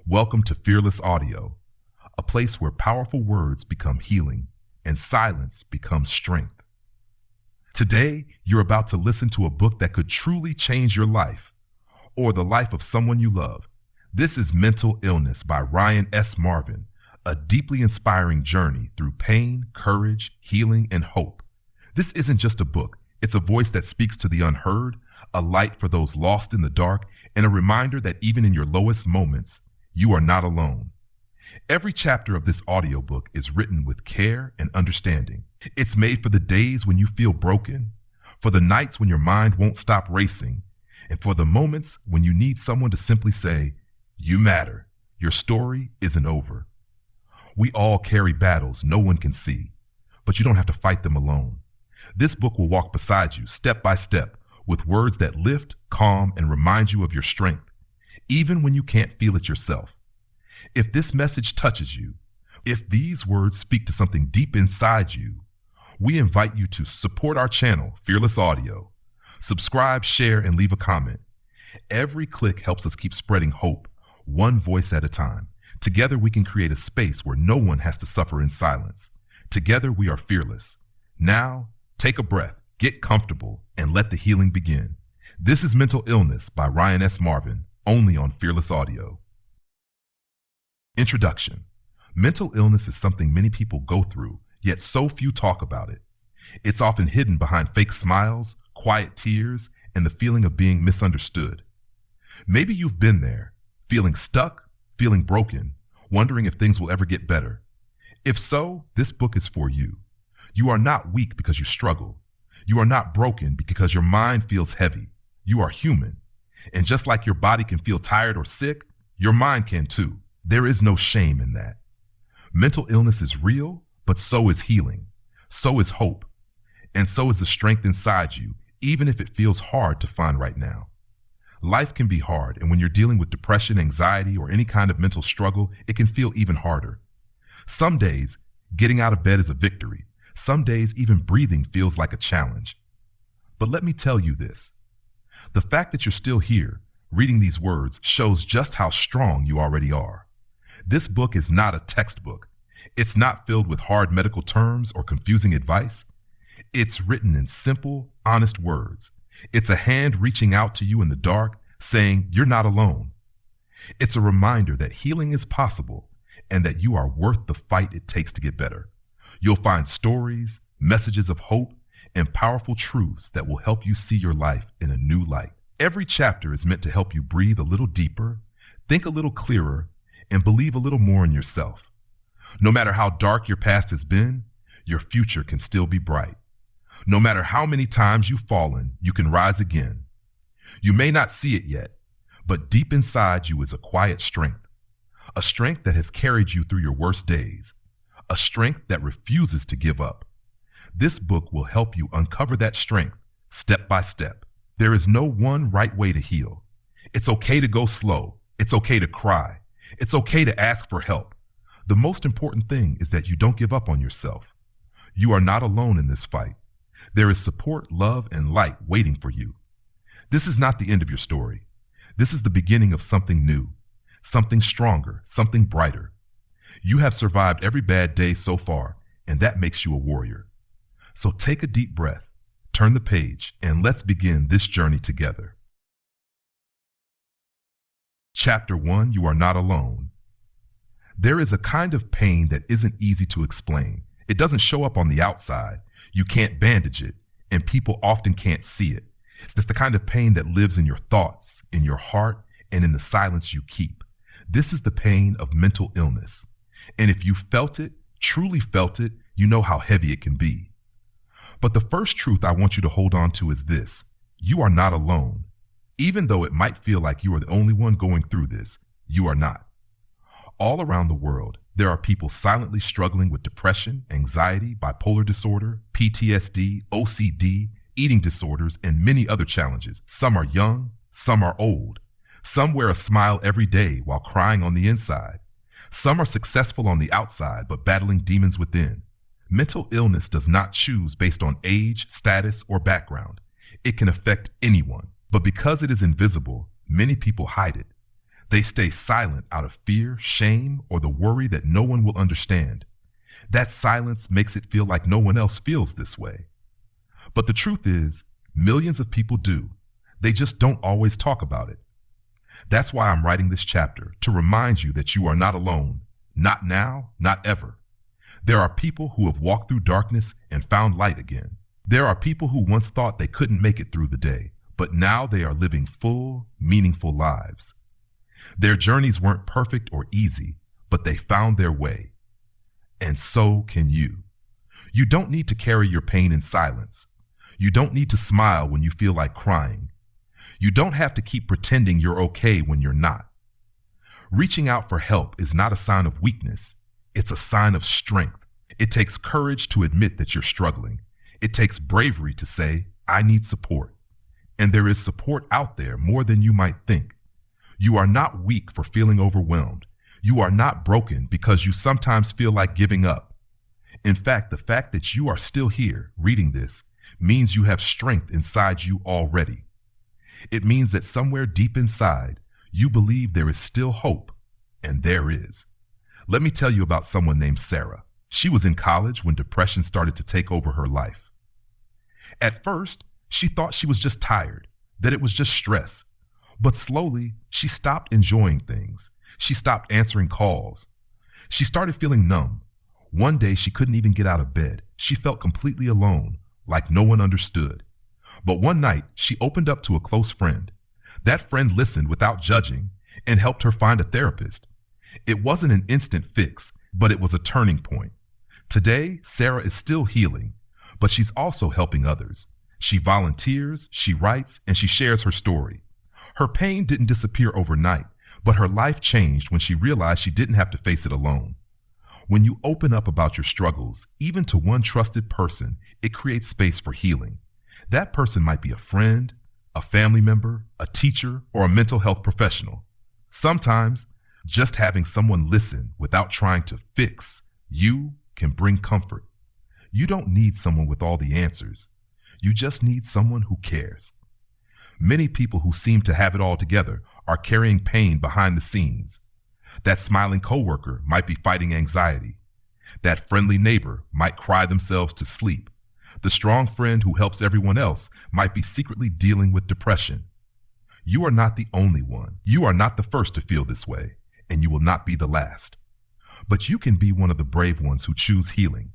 Welcome to Fearless Audio, a place where powerful words become healing and silence becomes strength. Today, you're about to listen to a book that could truly change your life or the life of someone you love. This is Mental Illness by Ryan S. Marvin, a deeply inspiring journey through pain, courage, healing, and hope. This isn't just a book. It's a voice that speaks to the unheard, a light for those lost in the dark, and a reminder that even in your lowest moments, you are not alone. Every chapter of this audiobook is written with care and understanding. It's made for the days when you feel broken, for the nights when your mind won't stop racing, and for the moments when you need someone to simply say, "You matter. Your story isn't over." We all carry battles no one can see, but you don't have to fight them alone. This book will walk beside you step by step with words that lift, calm, and remind you of your strength, even when you can't feel it yourself. If this message touches you, if these words speak to something deep inside you, we invite you to support our channel, Fearless Audio. Subscribe, share, and leave a comment. Every click helps us keep spreading hope, one voice at a time. Together we can create a space where no one has to suffer in silence. Together we are fearless. Now, take a breath, get comfortable, and let the healing begin. This is Mental Illness by Ryan S. Marvin, only on Fearless Audio. Introduction. Mental illness is something many people go through, yet so few talk about it. It's often hidden behind fake smiles, quiet tears, and the feeling of being misunderstood. Maybe you've been there, feeling stuck, feeling broken, wondering if things will ever get better. If so, this book is for you. You are not weak because you struggle. You are not broken because your mind feels heavy. You are human. And just like your body can feel tired or sick, your mind can too. There is no shame in that. Mental illness is real, but so is healing. So is hope. And so is the strength inside you, even if it feels hard to find right now. Life can be hard, and when you're dealing with depression, anxiety, or any kind of mental struggle, it can feel even harder. Some days, getting out of bed is a victory. Some days, even breathing feels like a challenge. But let me tell you this. The fact that you're still here, reading these words, shows just how strong you already are. This book is not a textbook. It's not filled with hard medical terms or confusing advice. It's written in simple, honest words. It's a hand reaching out to you in the dark, saying you're not alone. It's a reminder that healing is possible and that you are worth the fight it takes to get better. You'll find stories, messages of hope, and powerful truths that will help you see your life in a new light. Every chapter is meant to help you breathe a little deeper, think a little clearer, and believe a little more in yourself. No matter how dark your past has been, your future can still be bright. No matter how many times you've fallen, you can rise again. You may not see it yet, but deep inside you is a quiet strength, a strength that has carried you through your worst days, a strength that refuses to give up. This book will help you uncover that strength step by step. There is no one right way to heal. It's okay to go slow. It's okay to cry. It's okay to ask for help. The most important thing is that you don't give up on yourself. You are not alone in this fight. There is support, love, and light waiting for you. This is not the end of your story. This is the beginning of something new, something stronger, something brighter. You have survived every bad day so far, and that makes you a warrior. So take a deep breath, turn the page, and let's begin this journey together. Chapter 1, You Are Not Alone. There is a kind of pain that isn't easy to explain. It doesn't show up on the outside. You can't bandage it, and people often can't see it. It's the kind of pain that lives in your thoughts, in your heart, and in the silence you keep. This is the pain of mental illness. And if you felt it, truly felt it, you know how heavy it can be. But the first truth I want you to hold on to is this: you are not alone. Even though it might feel like you are the only one going through this, you are not. All around the world, there are people silently struggling with depression, anxiety, bipolar disorder, PTSD, OCD, eating disorders, and many other challenges. Some are young, some are old. Some wear a smile every day while crying on the inside. Some are successful on the outside, but battling demons within. Mental illness does not choose based on age, status, or background. It can affect anyone, but because it is invisible, many people hide it. They stay silent out of fear, shame, or the worry that no one will understand. That silence makes it feel like no one else feels this way. But the truth is, millions of people do. They just don't always talk about it. That's why I'm writing this chapter, to remind you that you are not alone. Not now, not ever. There are people who have walked through darkness and found light again. There are people who once thought they couldn't make it through the day, but now they are living full, meaningful lives. Their journeys weren't perfect or easy, but they found their way. And so can you. You don't need to carry your pain in silence. You don't need to smile when you feel like crying. You don't have to keep pretending you're okay when you're not. Reaching out for help is not a sign of weakness. It's a sign of strength. It takes courage to admit that you're struggling. It takes bravery to say, I need support. And there is support out there more than you might think. You are not weak for feeling overwhelmed. You are not broken because you sometimes feel like giving up. In fact, the fact that you are still here reading this means you have strength inside you already. It means that somewhere deep inside, you believe there is still hope, and there is. Let me tell you about someone named Sarah. She was in college when depression started to take over her life. At first, she thought she was just tired, that it was just stress. But slowly, she stopped enjoying things. She stopped answering calls. She started feeling numb. One day, she couldn't even get out of bed. She felt completely alone, like no one understood. But one night, she opened up to a close friend. That friend listened without judging and helped her find a therapist. It wasn't an instant fix, but it was a turning point. Today, Sarah is still healing, but she's also helping others. She volunteers, she writes, and she shares her story. Her pain didn't disappear overnight, but her life changed when she realized she didn't have to face it alone. When you open up about your struggles, even to one trusted person, it creates space for healing. That person might be a friend, a family member, a teacher, or a mental health professional. Sometimes, just having someone listen without trying to fix you can bring comfort. You don't need someone with all the answers. You just need someone who cares. Many people who seem to have it all together are carrying pain behind the scenes. That smiling coworker might be fighting anxiety. That friendly neighbor might cry themselves to sleep. The strong friend who helps everyone else might be secretly dealing with depression. You are not the only one. You are not the first to feel this way, and you will not be the last. But you can be one of the brave ones who choose healing.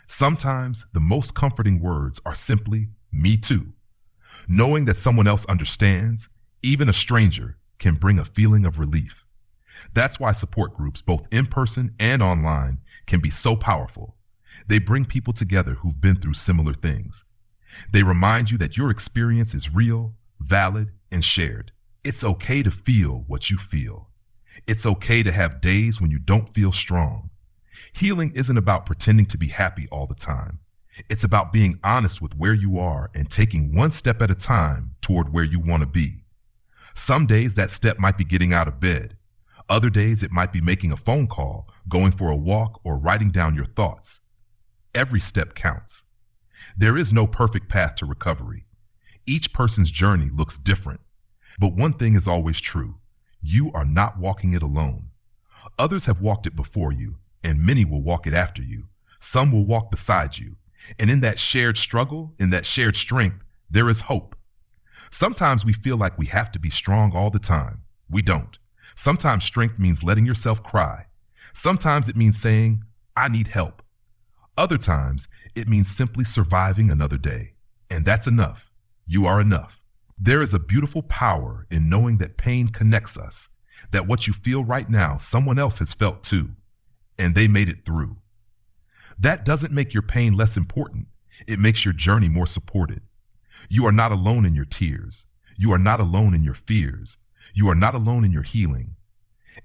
Sometimes the most comforting words are simply, me too. Knowing that someone else understands, even a stranger, can bring a feeling of relief. That's why support groups, both in person and online, can be so powerful. They bring people together who've been through similar things. They remind you that your experience is real, valid, and shared. It's okay to feel what you feel. It's okay to have days when you don't feel strong. Healing isn't about pretending to be happy all the time. It's about being honest with where you are and taking one step at a time toward where you want to be. Some days that step might be getting out of bed. Other days it might be making a phone call, going for a walk, or writing down your thoughts. Every step counts. There is no perfect path to recovery. Each person's journey looks different. But one thing is always true. You are not walking it alone. Others have walked it before you, and many will walk it after you. Some will walk beside you. And in that shared struggle, in that shared strength, there is hope. Sometimes we feel like we have to be strong all the time. We don't. Sometimes strength means letting yourself cry. Sometimes it means saying, I need help. Other times, it means simply surviving another day. And that's enough. You are enough. There is a beautiful power in knowing that pain connects us, that what you feel right now, someone else has felt too, and they made it through. That doesn't make your pain less important. It makes your journey more supported. You are not alone in your tears. You are not alone in your fears. You are not alone in your healing.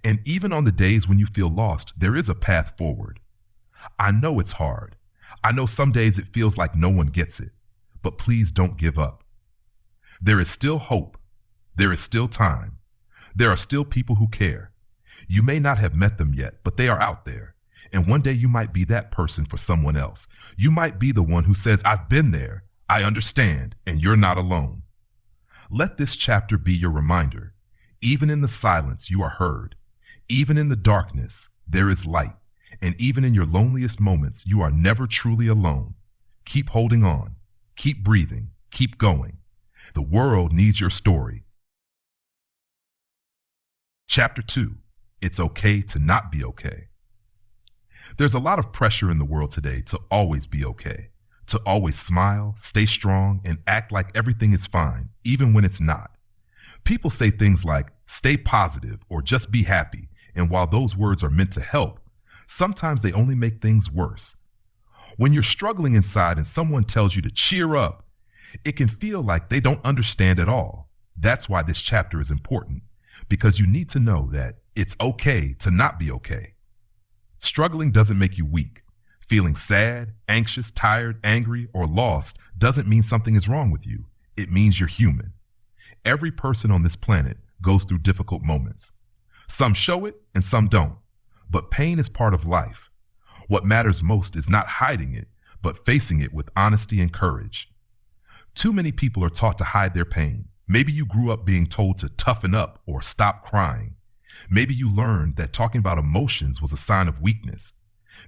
And even on the days when you feel lost, there is a path forward. I know it's hard. I know some days it feels like no one gets it, but please don't give up. There is still hope. There is still time. There are still people who care. You may not have met them yet, but they are out there. And one day you might be that person for someone else. You might be the one who says, I've been there, I understand, and you're not alone. Let this chapter be your reminder. Even in the silence, you are heard. Even in the darkness, there is light. And even in your loneliest moments, you are never truly alone. Keep holding on. Keep breathing. Keep going. The world needs your story. Chapter 2. It's okay to not be okay. There's a lot of pressure in the world today to always be okay, to always smile, stay strong, and act like everything is fine, even when it's not. People say things like, stay positive or just be happy, and while those words are meant to help, sometimes they only make things worse. When you're struggling inside and someone tells you to cheer up, it can feel like they don't understand at all. That's why this chapter is important, because you need to know that it's okay to not be okay. Struggling doesn't make you weak. Feeling sad, anxious, tired, angry, or lost doesn't mean something is wrong with you. It means you're human. Every person on this planet goes through difficult moments. Some show it and some don't, but pain is part of life. What matters most is not hiding it, but facing it with honesty and courage. Too many people are taught to hide their pain. Maybe you grew up being told to toughen up or stop crying. Maybe you learned that talking about emotions was a sign of weakness.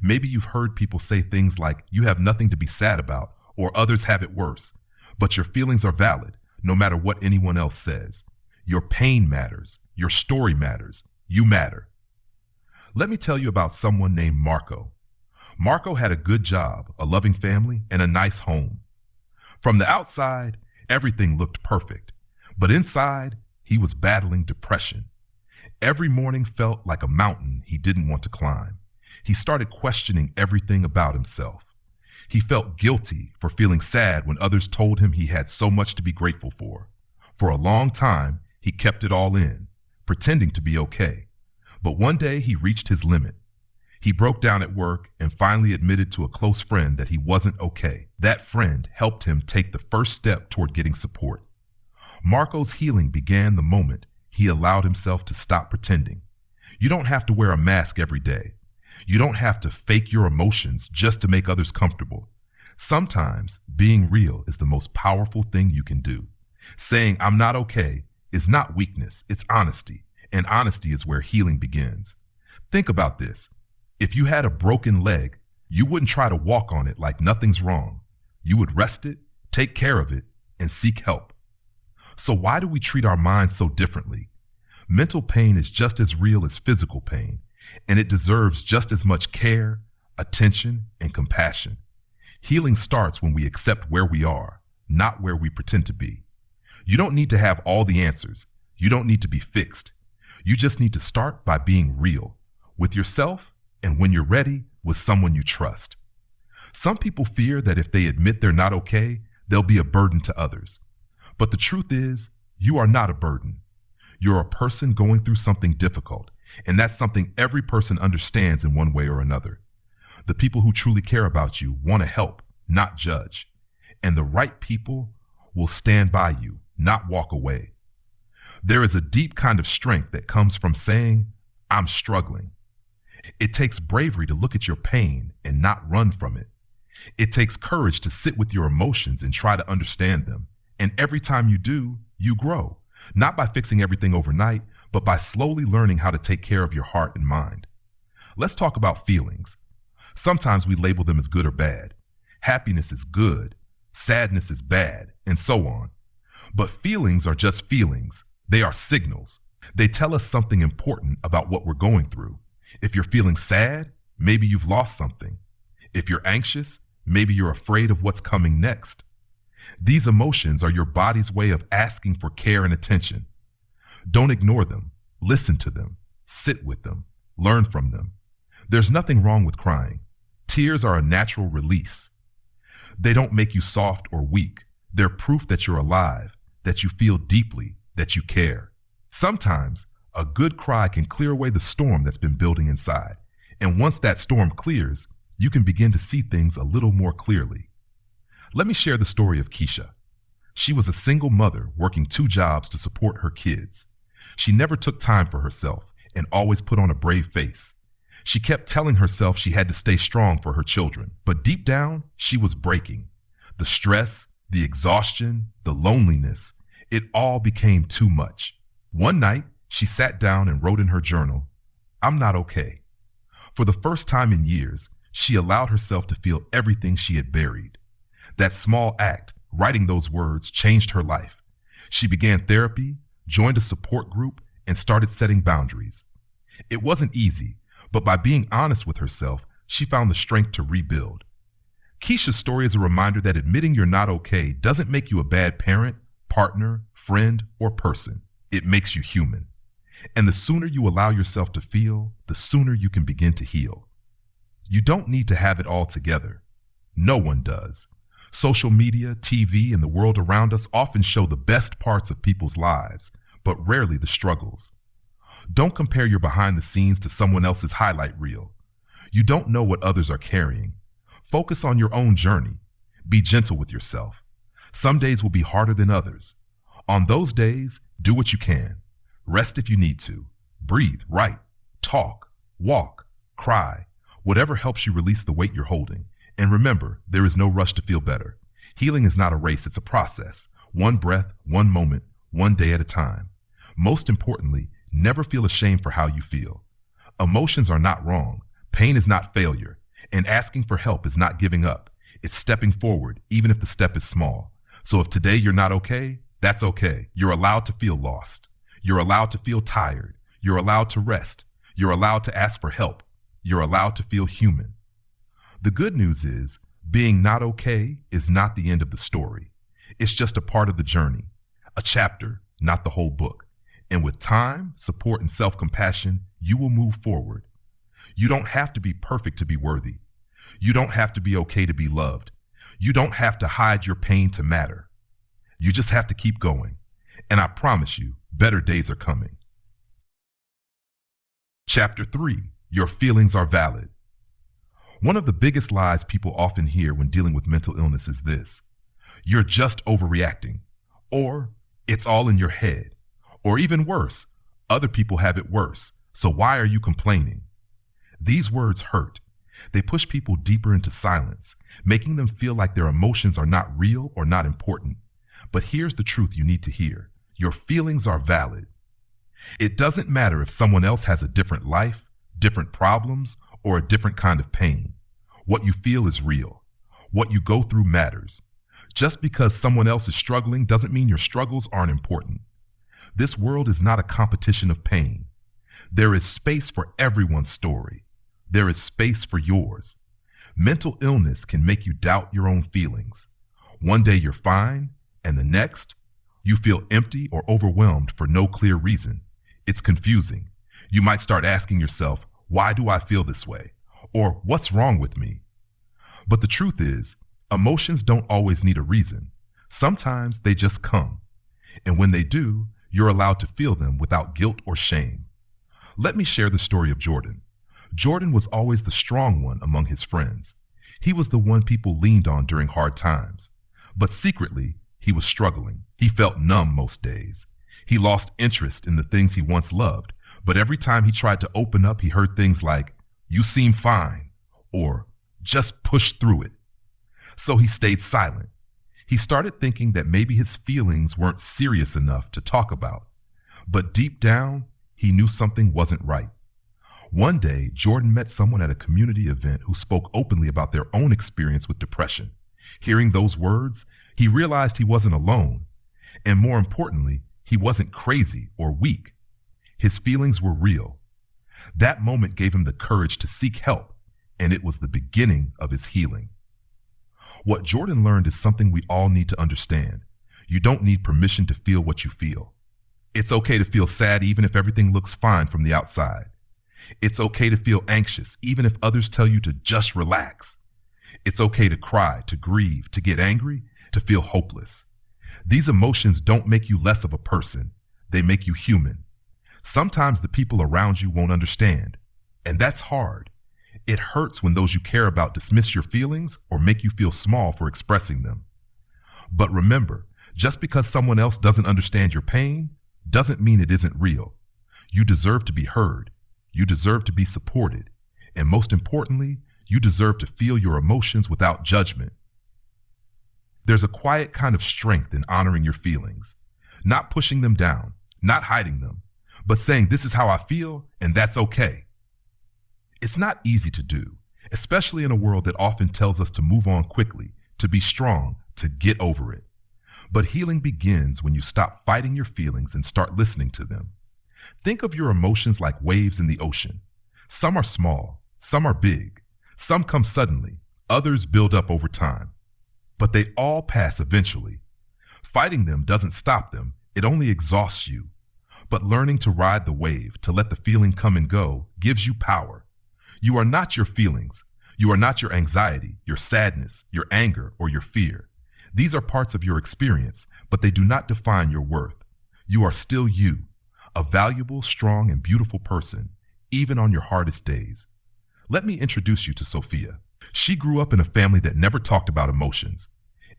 Maybe you've heard people say things like, you have nothing to be sad about, or others have it worse. But your feelings are valid, no matter what anyone else says. Your pain matters. Your story matters. You matter. Let me tell you about someone named Marco. Marco had a good job, a loving family, and a nice home. From the outside, everything looked perfect. But inside, he was battling depression. Every morning felt like a mountain he didn't want to climb. He started questioning everything about himself. He felt guilty for feeling sad when others told him he had so much to be grateful for. For a long time, he kept it all in, pretending to be okay. But one day he reached his limit. He broke down at work and finally admitted to a close friend that he wasn't okay. That friend helped him take the first step toward getting support. Marco's healing began the moment he allowed himself to stop pretending. You don't have to wear a mask every day. You don't have to fake your emotions just to make others comfortable. Sometimes being real is the most powerful thing you can do. Saying I'm not okay is not weakness, it's honesty. And honesty is where healing begins. Think about this. If you had a broken leg, you wouldn't try to walk on it like nothing's wrong. You would rest it, take care of it, and seek help. So why do we treat our minds so differently? Mental pain is just as real as physical pain, and it deserves just as much care, attention, and compassion. Healing starts when we accept where we are, not where we pretend to be. You don't need to have all the answers. You don't need to be fixed. You just need to start by being real with yourself, and when you're ready, with someone you trust. Some people fear that if they admit they're not okay, they'll be a burden to others. But the truth is, you are not a burden. You're a person going through something difficult, and that's something every person understands in one way or another. The people who truly care about you want to help, not judge. And the right people will stand by you, not walk away. There is a deep kind of strength that comes from saying, I'm struggling. It takes bravery to look at your pain and not run from it. It takes courage to sit with your emotions and try to understand them. And every time you do, you grow, not by fixing everything overnight, but by slowly learning how to take care of your heart and mind. Let's talk about feelings. Sometimes we label them as good or bad. Happiness is good, sadness is bad, and so on. But feelings are just feelings. They are signals. They tell us something important about what we're going through. If you're feeling sad, maybe you've lost something. If you're anxious, maybe you're afraid of what's coming next. These emotions are your body's way of asking for care and attention. Don't ignore them. Listen to them. Sit with them. Learn from them. There's nothing wrong with crying. Tears are a natural release. They don't make you soft or weak. They're proof that you're alive, that you feel deeply, that you care. Sometimes a good cry can clear away the storm that's been building inside. And once that storm clears, you can begin to see things a little more clearly. Let me share the story of Keisha. She was a single mother working 2 jobs to support her kids. She never took time for herself and always put on a brave face. She kept telling herself she had to stay strong for her children, but deep down, she was breaking. The stress, the exhaustion, the loneliness, it all became too much. One night, She sat down and wrote in her journal, "I'm not okay." For the first time in years, she allowed herself to feel everything she had buried. That small act, writing those words, changed her life. She began therapy, joined a support group, and started setting boundaries. It wasn't easy, but by being honest with herself, she found the strength to rebuild. Keisha's story is a reminder that admitting you're not okay doesn't make you a bad parent, partner, friend, or person. It makes you human. And the sooner you allow yourself to feel, the sooner you can begin to heal. You don't need to have it all together. No one does. Social media, TV, and the world around us often show the best parts of people's lives, but rarely the struggles. Don't compare your behind the scenes to someone else's highlight reel. You don't know what others are carrying. Focus on your own journey. Be gentle with yourself. Some days will be harder than others. On those days, do what you can. Rest if you need to. Breathe, write, talk, walk, cry, whatever helps you release the weight you're holding. And remember, there is no rush to feel better. Healing is not a race, it's a process. One breath, one moment, one day at a time. Most importantly, never feel ashamed for how you feel. Emotions are not wrong. Pain is not failure. And asking for help is not giving up. It's stepping forward, even if the step is small. So if today you're not okay, that's okay. You're allowed to feel lost. You're allowed to feel tired. You're allowed to rest. You're allowed to ask for help. You're allowed to feel human. The good news is, being not okay is not the end of the story. It's just a part of the journey, a chapter, not the whole book. And with time, support, and self-compassion, you will move forward. You don't have to be perfect to be worthy. You don't have to be okay to be loved. You don't have to hide your pain to matter. You just have to keep going. And I promise you, better days are coming. Chapter 3, Your Feelings Are Valid. One of the biggest lies people often hear when dealing with mental illness is this: you're just overreacting, or it's all in your head, or even worse, other people have it worse, so why are you complaining? These words hurt. They push people deeper into silence, making them feel like their emotions are not real or not important. But here's the truth you need to hear. Your feelings are valid. It doesn't matter if someone else has a different life, different problems, or a different kind of pain. What you feel is real. What you go through matters. Just because someone else is struggling doesn't mean your struggles aren't important. This world is not a competition of pain. There is space for everyone's story. There is space for yours. Mental illness can make you doubt your own feelings. One day you're fine, and the next, you feel empty or overwhelmed for no clear reason. It's confusing. You might start asking yourself, why do I feel this way? Or what's wrong with me? But the truth is, emotions don't always need a reason. Sometimes they just come. And when they do, you're allowed to feel them without guilt or shame. Let me share the story of Jordan. Jordan was always the strong one among his friends. He was the one people leaned on during hard times. But secretly, he was struggling. He felt numb most days. He lost interest in the things he once loved. But every time he tried to open up, he heard things like, "You seem fine," or "Just push through it." So he stayed silent. He started thinking that maybe his feelings weren't serious enough to talk about. But deep down, he knew something wasn't right. One day, Jordan met someone at a community event who spoke openly about their own experience with depression. Hearing those words, he realized he wasn't alone. And more importantly, he wasn't crazy or weak. His feelings were real. That moment gave him the courage to seek help, and it was the beginning of his healing. What Jordan learned is something we all need to understand. You don't need permission to feel what you feel. It's okay to feel sad even if everything looks fine from the outside. It's okay to feel anxious even if others tell you to just relax. It's okay to cry, to grieve, to get angry, to feel hopeless. These emotions don't make you less of a person. They make you human. Sometimes the people around you won't understand, and that's hard. It hurts when those you care about dismiss your feelings or make you feel small for expressing them. But remember, just because someone else doesn't understand your pain doesn't mean it isn't real. You deserve to be heard. You deserve to be supported. And most importantly, you deserve to feel your emotions without judgment. There's a quiet kind of strength in honoring your feelings, not pushing them down, not hiding them, but saying this is how I feel and that's okay. It's not easy to do, especially in a world that often tells us to move on quickly, to be strong, to get over it. But healing begins when you stop fighting your feelings and start listening to them. Think of your emotions like waves in the ocean. Some are small, some are big, some come suddenly, others build up over time. But they all pass eventually. Fighting them doesn't stop them, it only exhausts you. But learning to ride the wave, to let the feeling come and go, gives you power. You are not your feelings. You are not your anxiety, your sadness, your anger, or your fear. These are parts of your experience, but they do not define your worth. You are still you, a valuable, strong, and beautiful person, even on your hardest days. Let me introduce you to Sophia. She grew up in a family that never talked about emotions.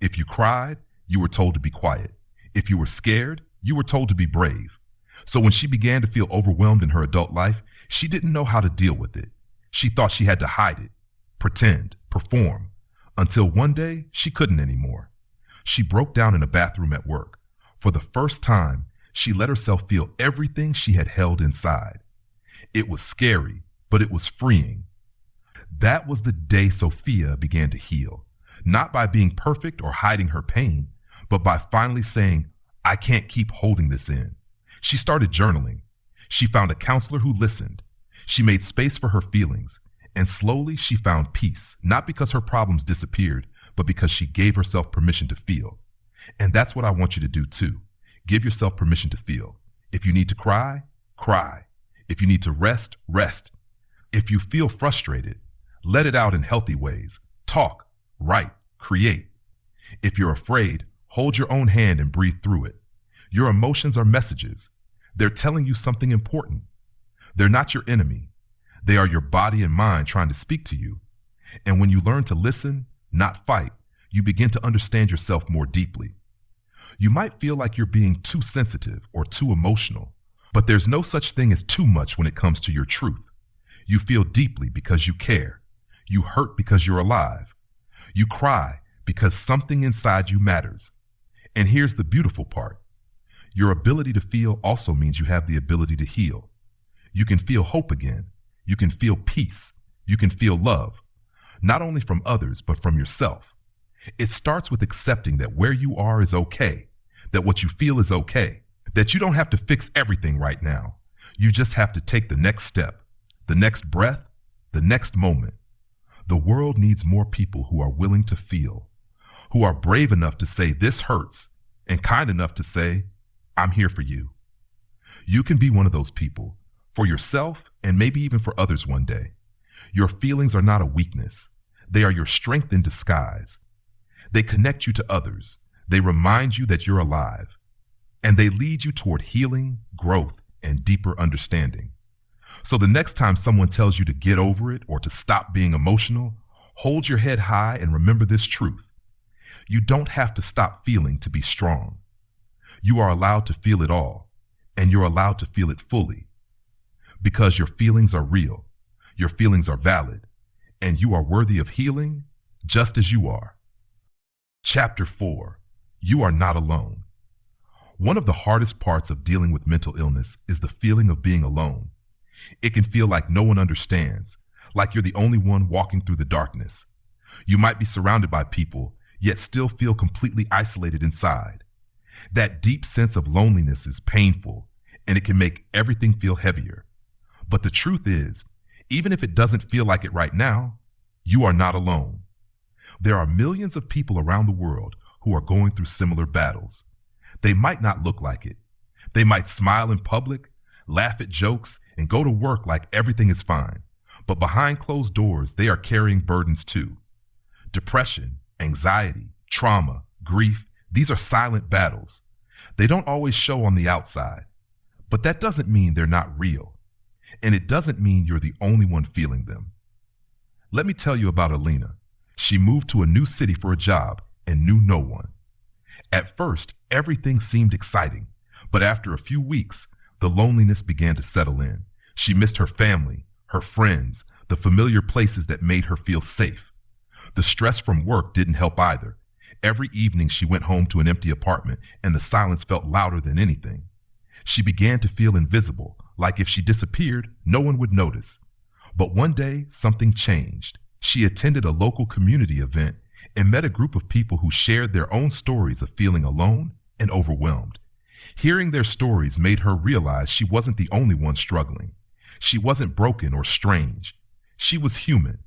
If you cried, you were told to be quiet. If you were scared, you were told to be brave. So when she began to feel overwhelmed in her adult life, she didn't know how to deal with it. She thought she had to hide it, pretend, perform, until one day she couldn't anymore. She broke down in a bathroom at work. For the first time, she let herself feel everything she had held inside. It was scary, but it was freeing. That was the day Sophia began to heal, not by being perfect or hiding her pain, but by finally saying, I can't keep holding this in. She started journaling. She found a counselor who listened. She made space for her feelings, and slowly she found peace, not because her problems disappeared, but because she gave herself permission to feel. And that's what I want you to do too. Give yourself permission to feel. If you need to cry, cry. If you need to rest, rest. If you feel frustrated, let it out in healthy ways. Talk, write, create. If you're afraid, hold your own hand and breathe through it. Your emotions are messages. They're telling you something important. They're not your enemy. They are your body and mind trying to speak to you. And when you learn to listen, not fight, you begin to understand yourself more deeply. You might feel like you're being too sensitive or too emotional, but there's no such thing as too much when it comes to your truth. You feel deeply because you care. You hurt because you're alive. You cry because something inside you matters. And here's the beautiful part. Your ability to feel also means you have the ability to heal. You can feel hope again. You can feel peace. You can feel love, not only from others, but from yourself. It starts with accepting that where you are is okay, that what you feel is okay, that you don't have to fix everything right now. You just have to take the next step, the next breath, the next moment. The world needs more people who are willing to feel, who are brave enough to say this hurts, and kind enough to say, I'm here for you. You can be one of those people, for yourself and maybe even for others one day. Your feelings are not a weakness. They are your strength in disguise. They connect you to others. They remind you that you're alive. And they lead you toward healing, growth, and deeper understanding. So the next time someone tells you to get over it or to stop being emotional, hold your head high and remember this truth. You don't have to stop feeling to be strong. You are allowed to feel it all, and you're allowed to feel it fully. Because your feelings are real, your feelings are valid, and you are worthy of healing just as you are. Chapter 4. You are not alone. One of the hardest parts of dealing with mental illness is the feeling of being alone. It can feel like no one understands, like you're the only one walking through the darkness. You might be surrounded by people, yet still feel completely isolated inside. That deep sense of loneliness is painful, and it can make everything feel heavier. But the truth is, even if it doesn't feel like it right now, you are not alone. There are millions of people around the world who are going through similar battles. They might not look like it. They might smile in public, laugh at jokes, and go to work like everything is fine. But behind closed doors, they are carrying burdens too. Depression, anxiety, trauma, grief, these are silent battles. They don't always show on the outside. But that doesn't mean they're not real. And it doesn't mean you're the only one feeling them. Let me tell you about Alina. She moved to a new city for a job and knew no one. At first, everything seemed exciting, but after a few weeks, the loneliness began to settle in. She missed her family, her friends, the familiar places that made her feel safe. The stress from work didn't help either. Every evening she went home to an empty apartment, and the silence felt louder than anything. She began to feel invisible, like if she disappeared, no one would notice. But one day, something changed. She attended a local community event and met a group of people who shared their own stories of feeling alone and overwhelmed. Hearing their stories made her realize she wasn't the only one struggling. She wasn't broken or strange. She was human.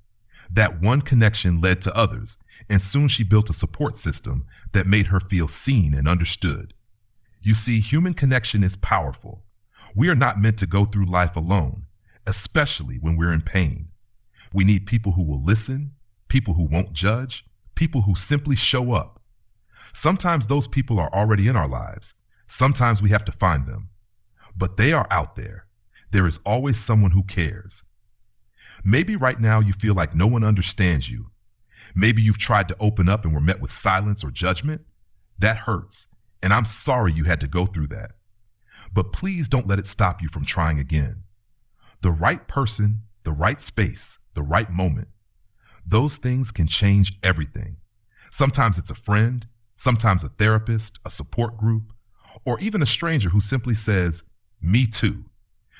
That one connection led to others, and soon she built a support system that made her feel seen and understood. You see, human connection is powerful. We are not meant to go through life alone, especially when we're in pain. We need people who will listen, people who won't judge, people who simply show up. Sometimes those people are already in our lives. Sometimes we have to find them. But they are out there. There is always someone who cares. Maybe right now you feel like no one understands you. Maybe you've tried to open up and were met with silence or judgment. That hurts, and I'm sorry you had to go through that. But please don't let it stop you from trying again. The right person, the right space, the right moment. Those things can change everything. Sometimes it's a friend, sometimes a therapist, a support group, or even a stranger who simply says, "Me too."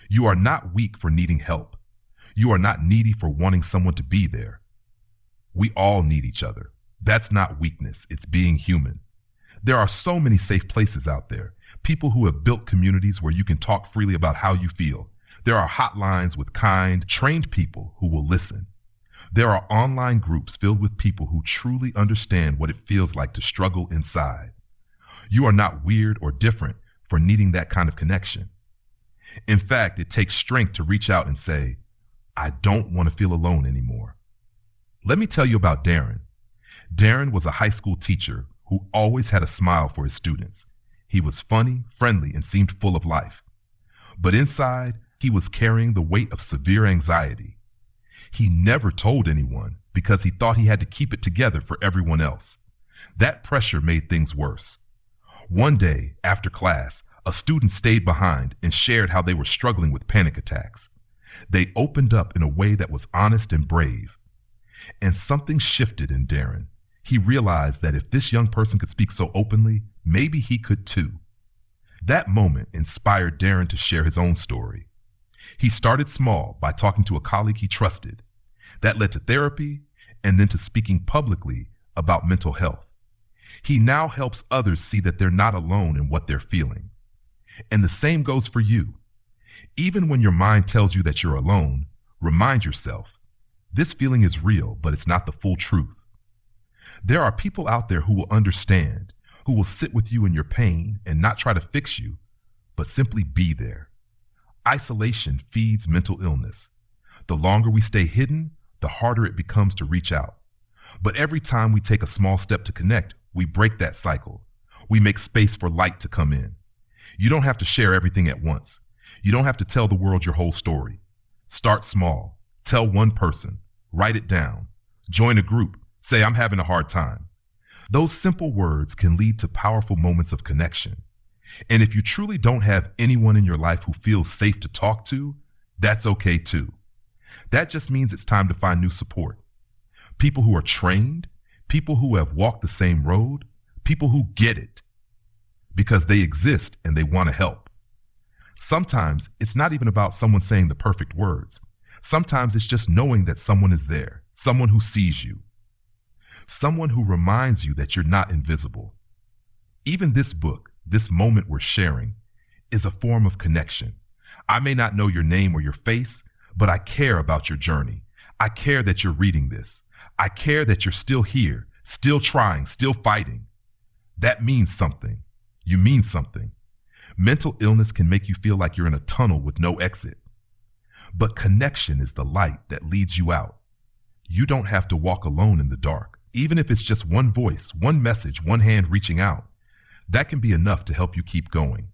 You are not weak for needing help. You are not needy for wanting someone to be there. We all need each other. That's not weakness, it's being human. There are so many safe places out there, people who have built communities where you can talk freely about how you feel. There are hotlines with kind, trained people who will listen. There are online groups filled with people who truly understand what it feels like to struggle inside. You are not weird or different for needing that kind of connection. In fact, it takes strength to reach out and say, "I don't want to feel alone anymore." Let me tell you about Darren. Darren was a high school teacher who always had a smile for his students. He was funny, friendly, and seemed full of life. But inside, he was carrying the weight of severe anxiety. He never told anyone because he thought he had to keep it together for everyone else. That pressure made things worse. One day, after class, a student stayed behind and shared how they were struggling with panic attacks. They opened up in a way that was honest and brave. And something shifted in Darren. He realized that if this young person could speak so openly, maybe he could too. That moment inspired Darren to share his own story. He started small by talking to a colleague he trusted. That led to therapy and then to speaking publicly about mental health. He now helps others see that they're not alone in what they're feeling. And the same goes for you. Even when your mind tells you that you're alone, remind yourself, this feeling is real, but it's not the full truth. There are people out there who will understand, who will sit with you in your pain and not try to fix you, but simply be there. Isolation feeds mental illness. The longer we stay hidden, the harder it becomes to reach out. But every time we take a small step to connect, we break that cycle. We make space for light to come in. You don't have to share everything at once. You don't have to tell the world your whole story. Start small. Tell one person. Write it down. Join a group. Say, "I'm having a hard time." Those simple words can lead to powerful moments of connection. And if you truly don't have anyone in your life who feels safe to talk to, that's okay too. That just means it's time to find new support. People who are trained, people who have walked the same road, people who get it because they exist and they want to help. Sometimes it's not even about someone saying the perfect words. Sometimes it's just knowing that someone is there, someone who sees you, someone who reminds you that you're not invisible. Even this book, this moment we're sharing, is a form of connection. I may not know your name or your face, but I care about your journey. I care that you're reading this. I care that you're still here, still trying, still fighting. That means something. You mean something. Mental illness can make you feel like you're in a tunnel with no exit. But connection is the light that leads you out. You don't have to walk alone in the dark. Even if it's just one voice, one message, one hand reaching out, that can be enough to help you keep going.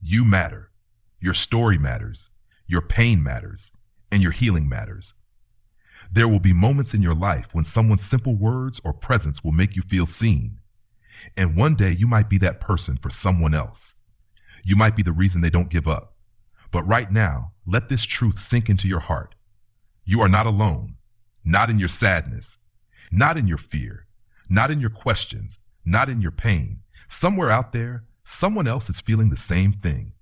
You matter. Your story matters. Your pain matters. And your healing matters. There will be moments in your life when someone's simple words or presence will make you feel seen. And one day you might be that person for someone else. You might be the reason they don't give up. But right now, let this truth sink into your heart. You are not alone, not in your sadness, not in your fear, not in your questions, not in your pain. Somewhere out there, someone else is feeling the same thing.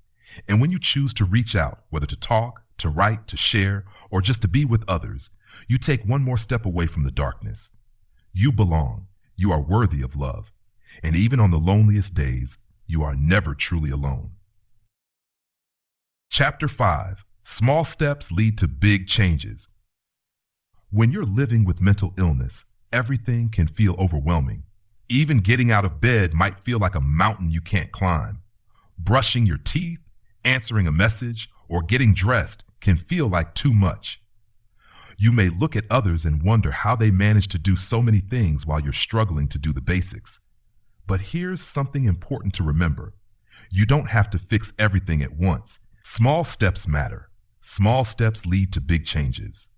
And when you choose to reach out, whether to talk, to write, to share, or just to be with others, you take one more step away from the darkness. You belong. You are worthy of love. And even on the loneliest days, you are never truly alone. Chapter 5. Small steps lead to big changes. When you're living with mental illness, everything can feel overwhelming. Even getting out of bed might feel like a mountain you can't climb. Brushing your teeth, answering a message, or getting dressed can feel like too much. You may look at others and wonder how they manage to do so many things while you're struggling to do the basics. But here's something important to remember. You don't have to fix everything at once. Small steps matter. Small steps lead to big changes.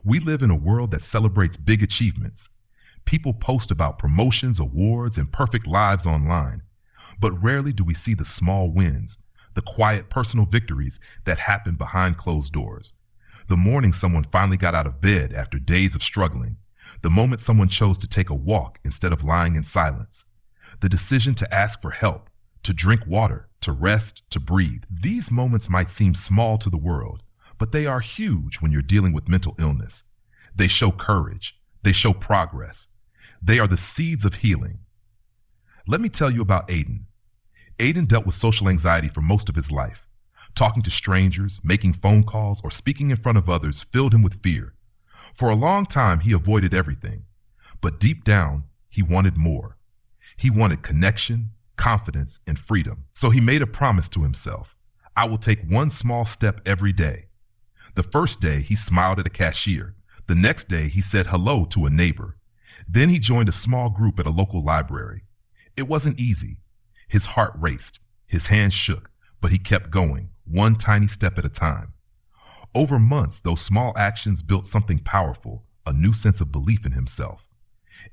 We live in a world that celebrates big achievements. People post about promotions, awards, and perfect lives online. But rarely do we see the small wins, the quiet personal victories that happen behind closed doors. The morning someone finally got out of bed after days of struggling. The moment someone chose to take a walk instead of lying in silence. The decision to ask for help, to drink water, to rest, to breathe. These moments might seem small to the world, but they are huge when you're dealing with mental illness. They show courage. They show progress. They are the seeds of healing. Let me tell you about Aiden. Aiden dealt with social anxiety for most of his life. Talking to strangers, making phone calls, or speaking in front of others filled him with fear. For a long time, he avoided everything. But deep down, he wanted more. He wanted connection, confidence, and freedom. So he made a promise to himself. I will take one small step every day. The first day, he smiled at a cashier. The next day, he said hello to a neighbor. Then he joined a small group at a local library. It wasn't easy. His heart raced. His hands shook, but he kept going, one tiny step at a time. Over months, those small actions built something powerful, a new sense of belief in himself.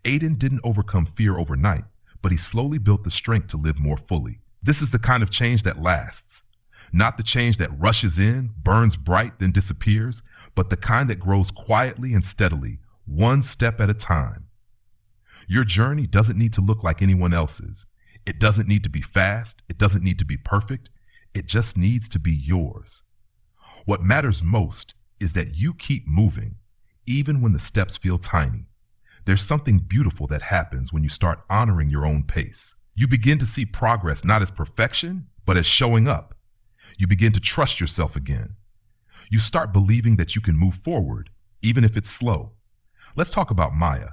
Aiden didn't overcome fear overnight, but he slowly built the strength to live more fully. This is the kind of change that lasts. Not the change that rushes in, burns bright, then disappears, but the kind that grows quietly and steadily, one step at a time. Your journey doesn't need to look like anyone else's. It doesn't need to be fast. It doesn't need to be perfect. It just needs to be yours. What matters most is that you keep moving, even when the steps feel tiny. There's something beautiful that happens when you start honoring your own pace. You begin to see progress not as perfection, but as showing up. You begin to trust yourself again. You start believing that you can move forward, even if it's slow. Let's talk about Maya.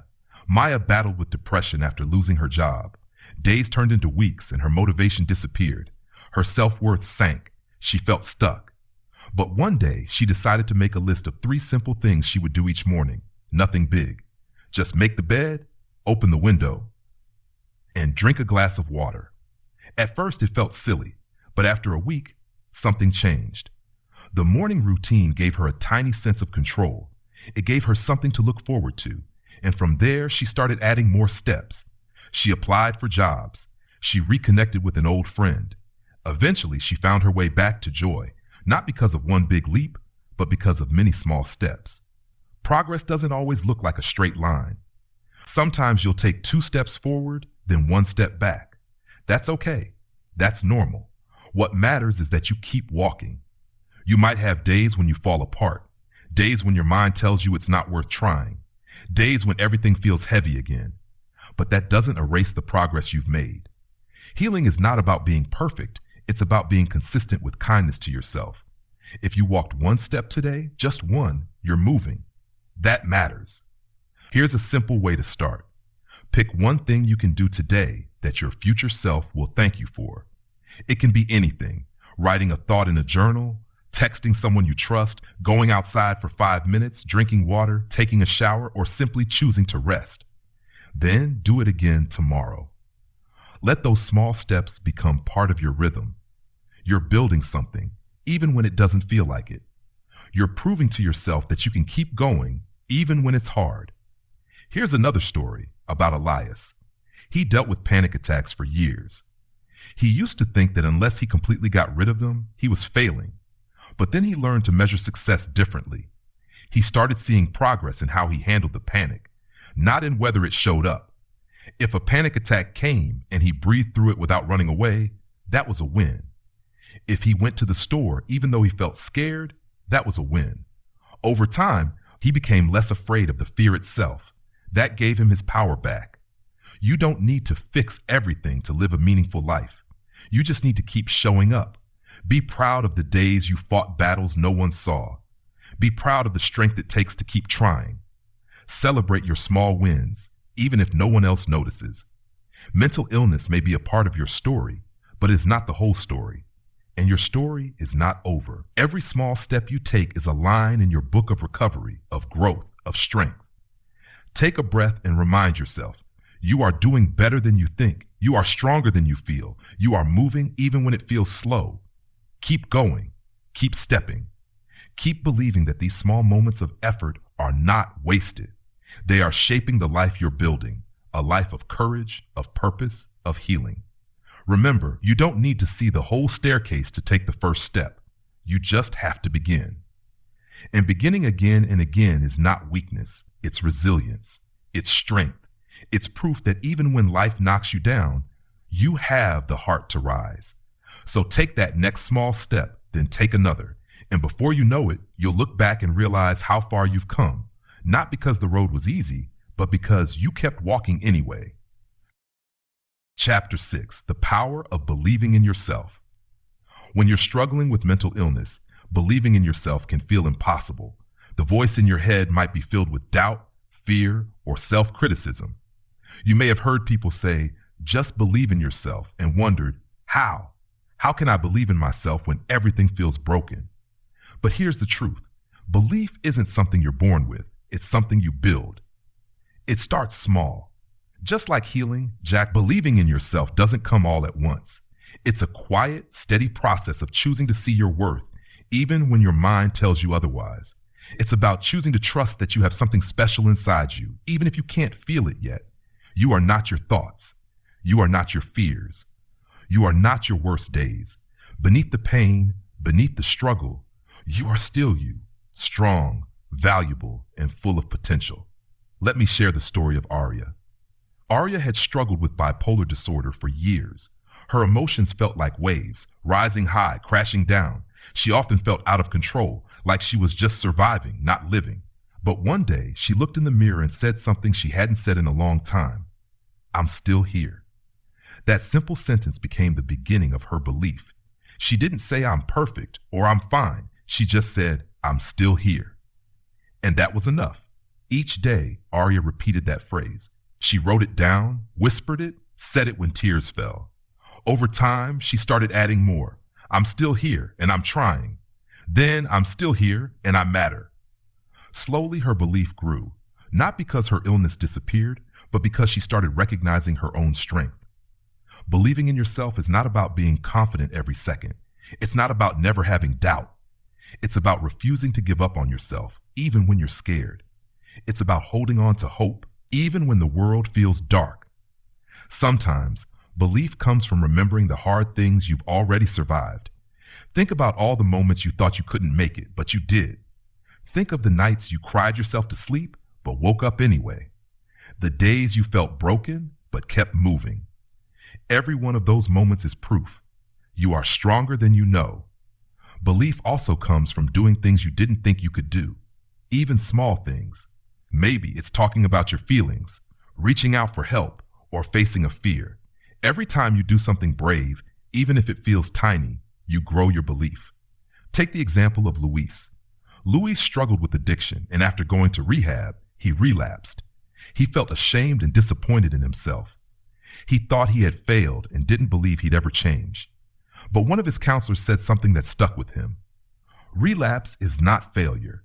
Maya battled with depression after losing her job. Days turned into weeks and her motivation disappeared. Her self-worth sank. She felt stuck. But one day, she decided to make a list of 3 simple things she would do each morning. Nothing big. Just make the bed, open the window, and drink a glass of water. At first, it felt silly, but after a week, something changed. The morning routine gave her a tiny sense of control. It gave her something to look forward to. And from there, she started adding more steps. She applied for jobs. She reconnected with an old friend. Eventually, she found her way back to joy, not because of one big leap, but because of many small steps. Progress doesn't always look like a straight line. Sometimes you'll take 2 steps forward, then 1 step back. That's okay. That's normal. What matters is that you keep walking. You might have days when you fall apart, days when your mind tells you it's not worth trying, days when everything feels heavy again. But that doesn't erase the progress you've made. Healing is not about being perfect. It's about being consistent with kindness to yourself. If you walked 1 step today, just 1, you're moving. That matters. Here's a simple way to start. Pick 1 thing you can do today that your future self will thank you for. It can be anything: writing a thought in a journal, texting someone you trust, going outside for 5 minutes, drinking water, taking a shower, or simply choosing to rest. Then do it again tomorrow. Let those small steps become part of your rhythm. You're building something, even when it doesn't feel like it. You're proving to yourself that you can keep going, even when it's hard. Here's another story about Elias. He dealt with panic attacks for years. He used to think that unless he completely got rid of them, he was failing. But then he learned to measure success differently. He started seeing progress in how he handled the panic, not in whether it showed up. If a panic attack came and he breathed through it without running away, that was a win. If he went to the store, even though he felt scared, that was a win. Over time, he became less afraid of the fear itself. That gave him his power back. You don't need to fix everything to live a meaningful life. You just need to keep showing up. Be proud of the days you fought battles no one saw. Be proud of the strength it takes to keep trying. Celebrate your small wins, even if no one else notices. Mental illness may be a part of your story, but it is not the whole story. And your story is not over. Every small step you take is a line in your book of recovery, of growth, of strength. Take a breath and remind yourself, you are doing better than you think. You are stronger than you feel. You are moving even when it feels slow. Keep going. Keep stepping. Keep believing that these small moments of effort are not wasted. They are shaping the life you're building, a life of courage, of purpose, of healing. Remember, you don't need to see the whole staircase to take the first step. You just have to begin. And beginning again and again is not weakness. It's resilience. It's strength. It's proof that even when life knocks you down, you have the heart to rise. So take that next small step, then take another. And before you know it, you'll look back and realize how far you've come, not because the road was easy, but because you kept walking anyway. Chapter 6, the power of believing in yourself. When you're struggling with mental illness, believing in yourself can feel impossible. The voice in your head might be filled with doubt, fear, or self-criticism. You may have heard people say, just believe in yourself, and wondered, how? How can I believe in myself when everything feels broken? But here's the truth. Belief isn't something you're born with. It's something you build. It starts small. Just like healing, believing in yourself doesn't come all at once. It's a quiet, steady process of choosing to see your worth, even when your mind tells you otherwise. It's about choosing to trust that you have something special inside you, even if you can't feel it yet. You are not your thoughts. You are not your fears. You are not your worst days. Beneath the pain, beneath the struggle, you are still you, strong, valuable, and full of potential. Let me share the story of Arya. Arya had struggled with bipolar disorder for years. Her emotions felt like waves, rising high, crashing down. She often felt out of control, like she was just surviving, not living. But one day, she looked in the mirror and said something she hadn't said in a long time. I'm still here. That simple sentence became the beginning of her belief. She didn't say I'm perfect or I'm fine. She just said, I'm still here. And that was enough. Each day, Arya repeated that phrase. She wrote it down, whispered it, said it when tears fell. Over time, she started adding more. I'm still here and I'm trying. Then I'm still here and I matter. Slowly, her belief grew, not because her illness disappeared, but because she started recognizing her own strength. Believing in yourself is not about being confident every second. It's not about never having doubt. It's about refusing to give up on yourself, even when you're scared. It's about holding on to hope, even when the world feels dark. Sometimes, belief comes from remembering the hard things you've already survived. Think about all the moments you thought you couldn't make it, but you did. Think of the nights you cried yourself to sleep, but woke up anyway. The days you felt broken, but kept moving. Every one of those moments is proof. You are stronger than you know. Belief also comes from doing things you didn't think you could do, even small things. Maybe it's talking about your feelings, reaching out for help, or facing a fear. Every time you do something brave, even if it feels tiny, you grow your belief. Take the example of Luis. Luis struggled with addiction, and after going to rehab, he relapsed. He felt ashamed and disappointed in himself. He thought he had failed and didn't believe he'd ever change. But one of his counselors said something that stuck with him. Relapse is not failure.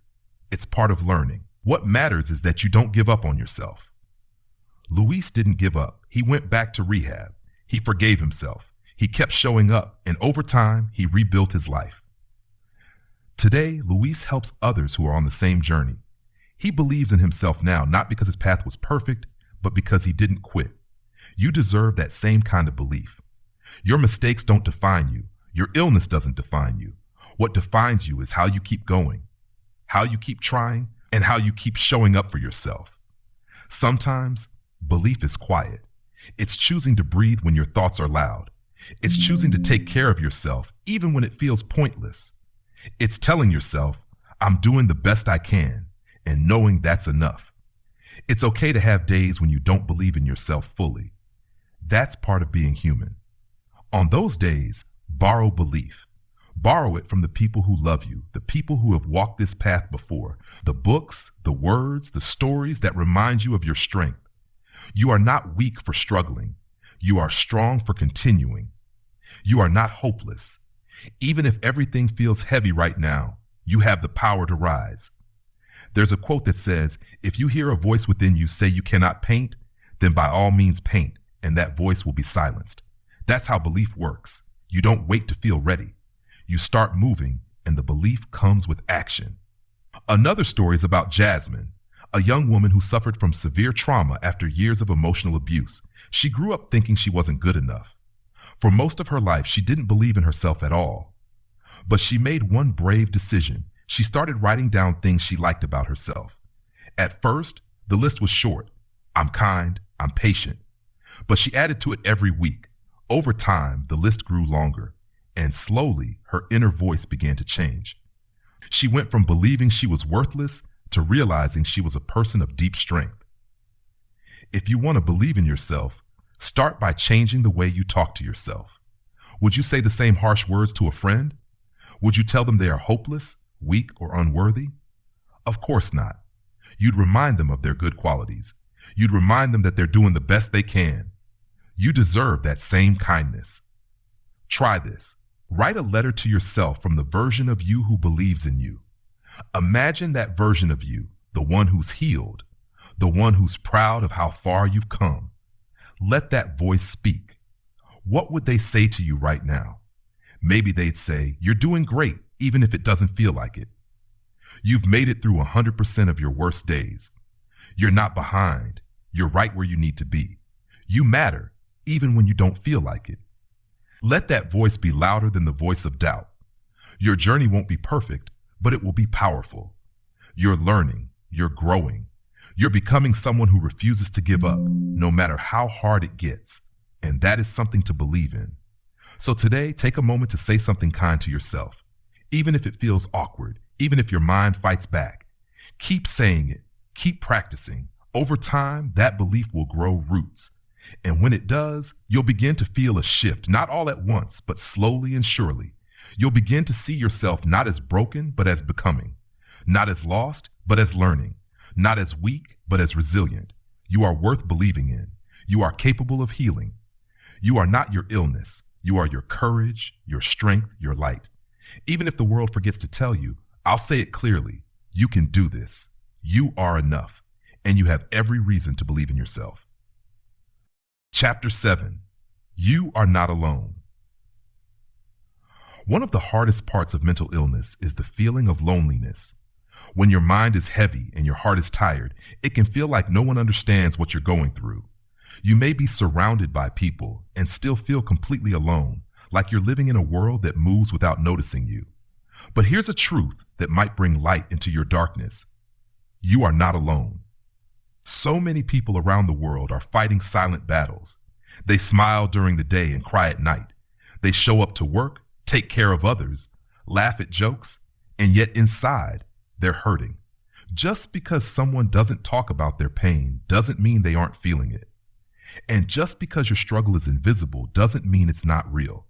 It's part of learning. What matters is that you don't give up on yourself. Luis didn't give up. He went back to rehab. He forgave himself. He kept showing up, and over time, he rebuilt his life. Today, Luis helps others who are on the same journey. He believes in himself now, not because his path was perfect, but because he didn't quit. You deserve that same kind of belief. Your mistakes don't define you. Your illness doesn't define you. What defines you is how you keep going, how you keep trying, and how you keep showing up for yourself. Sometimes, belief is quiet. It's choosing to breathe when your thoughts are loud. It's choosing to take care of yourself even when it feels pointless. It's telling yourself, I'm doing the best I can, and knowing that's enough. It's okay to have days when you don't believe in yourself fully. That's part of being human. On those days, borrow belief. Borrow it from the people who love you, the people who have walked this path before, the books, the words, the stories that remind you of your strength. You are not weak for struggling. You are strong for continuing. You are not hopeless. Even if everything feels heavy right now, you have the power to rise. There's a quote that says, if you hear a voice within you say you cannot paint, then by all means paint, and that voice will be silenced. That's how belief works. You don't wait to feel ready. You start moving, and the belief comes with action. Another story is about Jasmine, a young woman who suffered from severe trauma after years of emotional abuse. She grew up thinking she wasn't good enough. For most of her life, she didn't believe in herself at all. But she made one brave decision. She started writing down things she liked about herself. At first, the list was short. I'm kind, I'm patient. But she added to it every week. Over time, the list grew longer, and slowly, her inner voice began to change. She went from believing she was worthless to realizing she was a person of deep strength. If you want to believe in yourself, start by changing the way you talk to yourself. Would you say the same harsh words to a friend? Would you tell them they are hopeless, weak, or unworthy? Of course not. You'd remind them of their good qualities. You'd remind them that they're doing the best they can. You deserve that same kindness. Try this. Write a letter to yourself from the version of you who believes in you. Imagine that version of you, the one who's healed, the one who's proud of how far you've come. Let that voice speak. What would they say to you right now? Maybe they'd say, you're doing great, even if it doesn't feel like it. You've made it through 100% of your worst days. You're not behind. You're right where you need to be. You matter, even when you don't feel like it. Let that voice be louder than the voice of doubt. Your journey won't be perfect, but it will be powerful. You're learning. You're growing. You're becoming someone who refuses to give up, no matter how hard it gets. And that is something to believe in. So today, take a moment to say something kind to yourself. Even if it feels awkward, even if your mind fights back, keep saying it, keep practicing. Over time, that belief will grow roots. And when it does, you'll begin to feel a shift, not all at once, but slowly and surely. You'll begin to see yourself not as broken, but as becoming, not as lost, but as learning, not as weak, but as resilient. You are worth believing in. You are capable of healing. You are not your illness. You are your courage, your strength, your light. Even if the world forgets to tell you, I'll say it clearly. You can do this. You are enough, and you have every reason to believe in yourself. Chapter 7. You are not alone. One of the hardest parts of mental illness is the feeling of loneliness. When your mind is heavy and your heart is tired, it can feel like no one understands what you're going through. You may be surrounded by people and still feel completely alone, like you're living in a world that moves without noticing you. But here's a truth that might bring light into your darkness. You are not alone. So many people around the world are fighting silent battles. They smile during the day and cry at night. They show up to work, take care of others, laugh at jokes, and yet inside, they're hurting. Just because someone doesn't talk about their pain doesn't mean they aren't feeling it. And just because your struggle is invisible doesn't mean it's not real.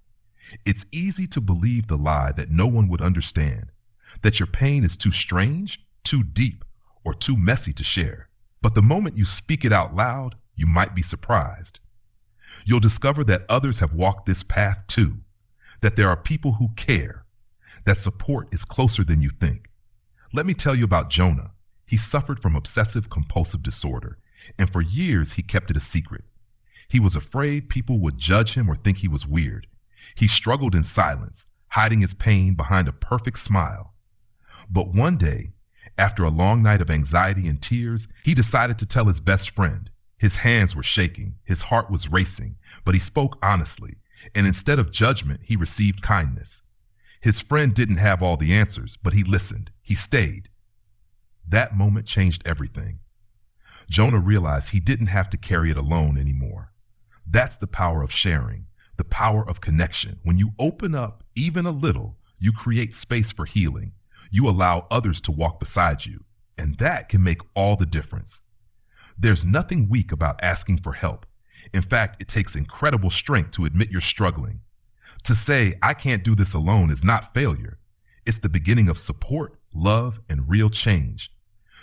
It's easy to believe the lie that no one would understand, that your pain is too strange, too deep, or too messy to share. But the moment you speak it out loud, you might be surprised. You'll discover that others have walked this path too, that there are people who care, that support is closer than you think. Let me tell you about Jonah. He suffered from obsessive compulsive disorder, and for years he kept it a secret. He was afraid people would judge him or think he was weird. He struggled in silence, hiding his pain behind a perfect smile. But one day, after a long night of anxiety and tears, he decided to tell his best friend. His hands were shaking, his heart was racing, but he spoke honestly, and instead of judgment, he received kindness. His friend didn't have all the answers, but he listened, he stayed. That moment changed everything. Jonah realized he didn't have to carry it alone anymore. That's the power of sharing, The power of connection. When you open up even a little, you create space for healing. You allow others to walk beside you, and that can make all the difference. There's nothing weak about asking for help. In fact, it takes incredible strength to admit you're struggling. To say, I can't do this alone is not failure. It's the beginning of support, love, and real change.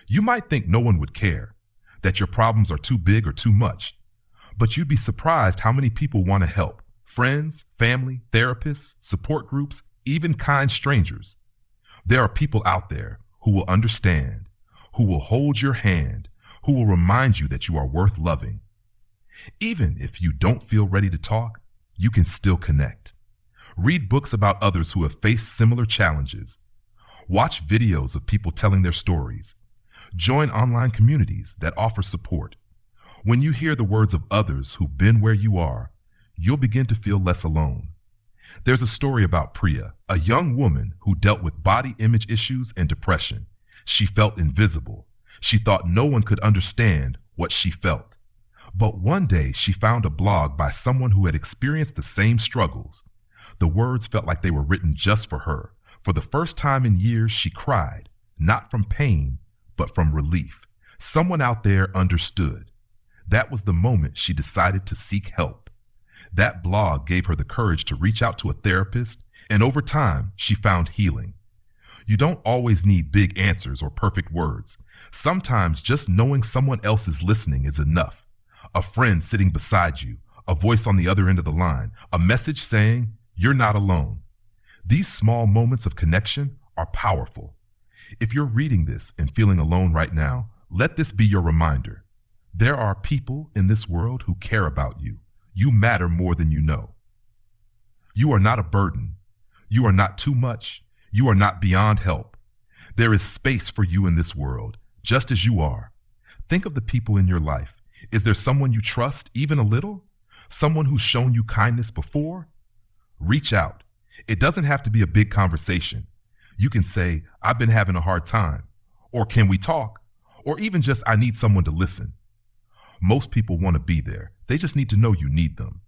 You might think no one would care, that your problems are too big or too much, but you'd be surprised how many people want to help. Friends, family, therapists, support groups, even kind strangers. There are people out there who will understand, who will hold your hand, who will remind you that you are worth loving. Even if you don't feel ready to talk, you can still connect. Read books about others who have faced similar challenges. Watch videos of people telling their stories. Join online communities that offer support. When you hear the words of others who've been where you are, you'll begin to feel less alone. There's a story about Priya, a young woman who dealt with body image issues and depression. She felt invisible. She thought no one could understand what she felt. But one day she found a blog by someone who had experienced the same struggles. The words felt like they were written just for her. For the first time in years, she cried, not from pain, but from relief. Someone out there understood. That was the moment she decided to seek help. That blog gave her the courage to reach out to a therapist, and over time, she found healing. You don't always need big answers or perfect words. Sometimes just knowing someone else is listening is enough. A friend sitting beside you, a voice on the other end of the line, a message saying, you're not alone. These small moments of connection are powerful. If you're reading this and feeling alone right now, let this be your reminder. There are people in this world who care about you. You matter more than you know. You are not a burden. You are not too much. You are not beyond help. There is space for you in this world, just as you are. Think of the people in your life. Is there someone you trust even a little? Someone who's shown you kindness before? Reach out. It doesn't have to be a big conversation. You can say, I've been having a hard time, or can we talk? Or even just, I need someone to listen. Most people want to be there. They just need to know you need them.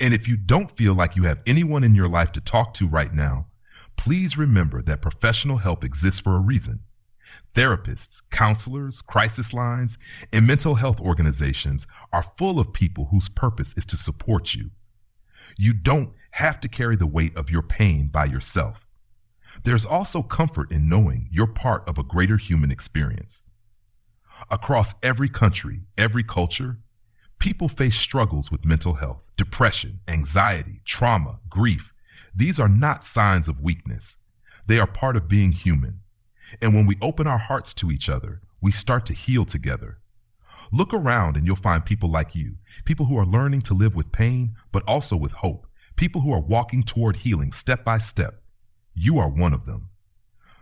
And if you don't feel like you have anyone in your life to talk to right now, please remember that professional help exists for a reason. Therapists, counselors, crisis lines, and mental health organizations are full of people whose purpose is to support you. You don't have to carry the weight of your pain by yourself. There's also comfort in knowing you're part of a greater human experience. Across every country, every culture, people face struggles with mental health, depression, anxiety, trauma, grief. These are not signs of weakness. They are part of being human. And when we open our hearts to each other, we start to heal together. Look around and you'll find people like you, people who are learning to live with pain, but also with hope, people who are walking toward healing step by step. You are one of them.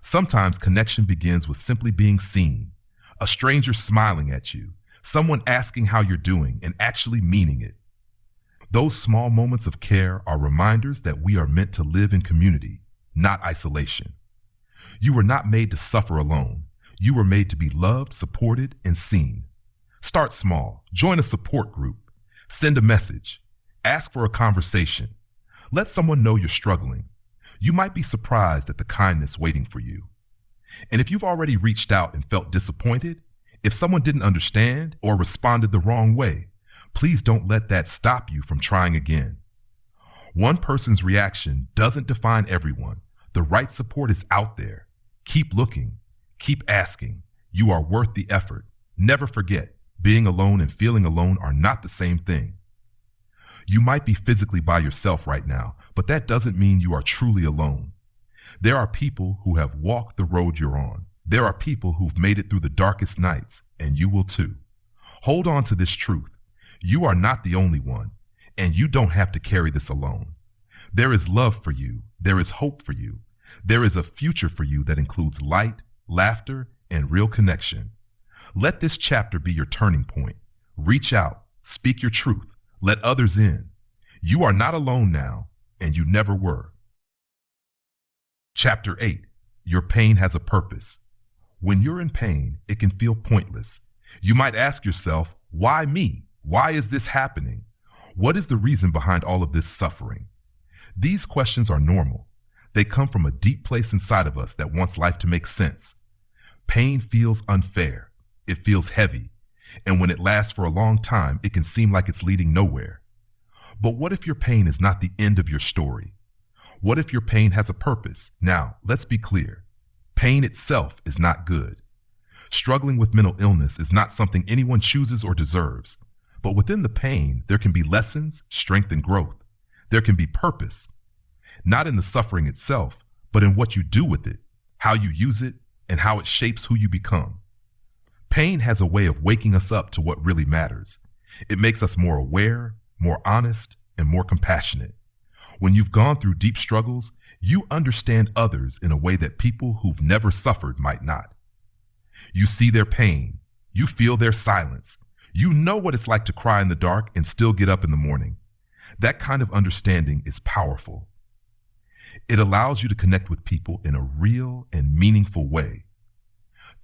Sometimes connection begins with simply being seen, a stranger smiling at you, someone asking how you're doing and actually meaning it. Those small moments of care are reminders that we are meant to live in community, not isolation. You were not made to suffer alone. You were made to be loved, supported, and seen. Start small. Join a support group. Send a message. Ask for a conversation. Let someone know you're struggling. You might be surprised at the kindness waiting for you. And if you've already reached out and felt disappointed, if someone didn't understand or responded the wrong way, please don't let that stop you from trying again. One person's reaction doesn't define everyone. The right support is out there. Keep looking. Keep asking. You are worth the effort. Never forget, being alone and feeling alone are not the same thing. You might be physically by yourself right now, but that doesn't mean you are truly alone. There are people who have walked the road you're on. There are people who've made it through the darkest nights, and you will too. Hold on to this truth. You are not the only one, and you don't have to carry this alone. There is love for you. There is hope for you. There is a future for you that includes light, laughter, and real connection. Let this chapter be your turning point. Reach out, speak your truth, let others in. You are not alone now, and you never were. Chapter 8. Your pain has a purpose. When you're in pain, it can feel pointless. You might ask yourself, why me? Why is this happening? What is the reason behind all of this suffering? These questions are normal. They come from a deep place inside of us that wants life to make sense. Pain feels unfair. It feels heavy. And when it lasts for a long time, it can seem like it's leading nowhere. But what if your pain is not the end of your story? What if your pain has a purpose? Now, let's be clear. Pain itself is not good. Struggling with mental illness is not something anyone chooses or deserves. But within the pain, there can be lessons, strength, and growth. There can be purpose. Not in the suffering itself, but in what you do with it, how you use it, and how it shapes who you become. Pain has a way of waking us up to what really matters. It makes us more aware, more honest, and more compassionate. When you've gone through deep struggles, you understand others in a way that people who've never suffered might not. You see their pain. You feel their silence. You know what it's like to cry in the dark and still get up in the morning. That kind of understanding is powerful. It allows you to connect with people in a real and meaningful way.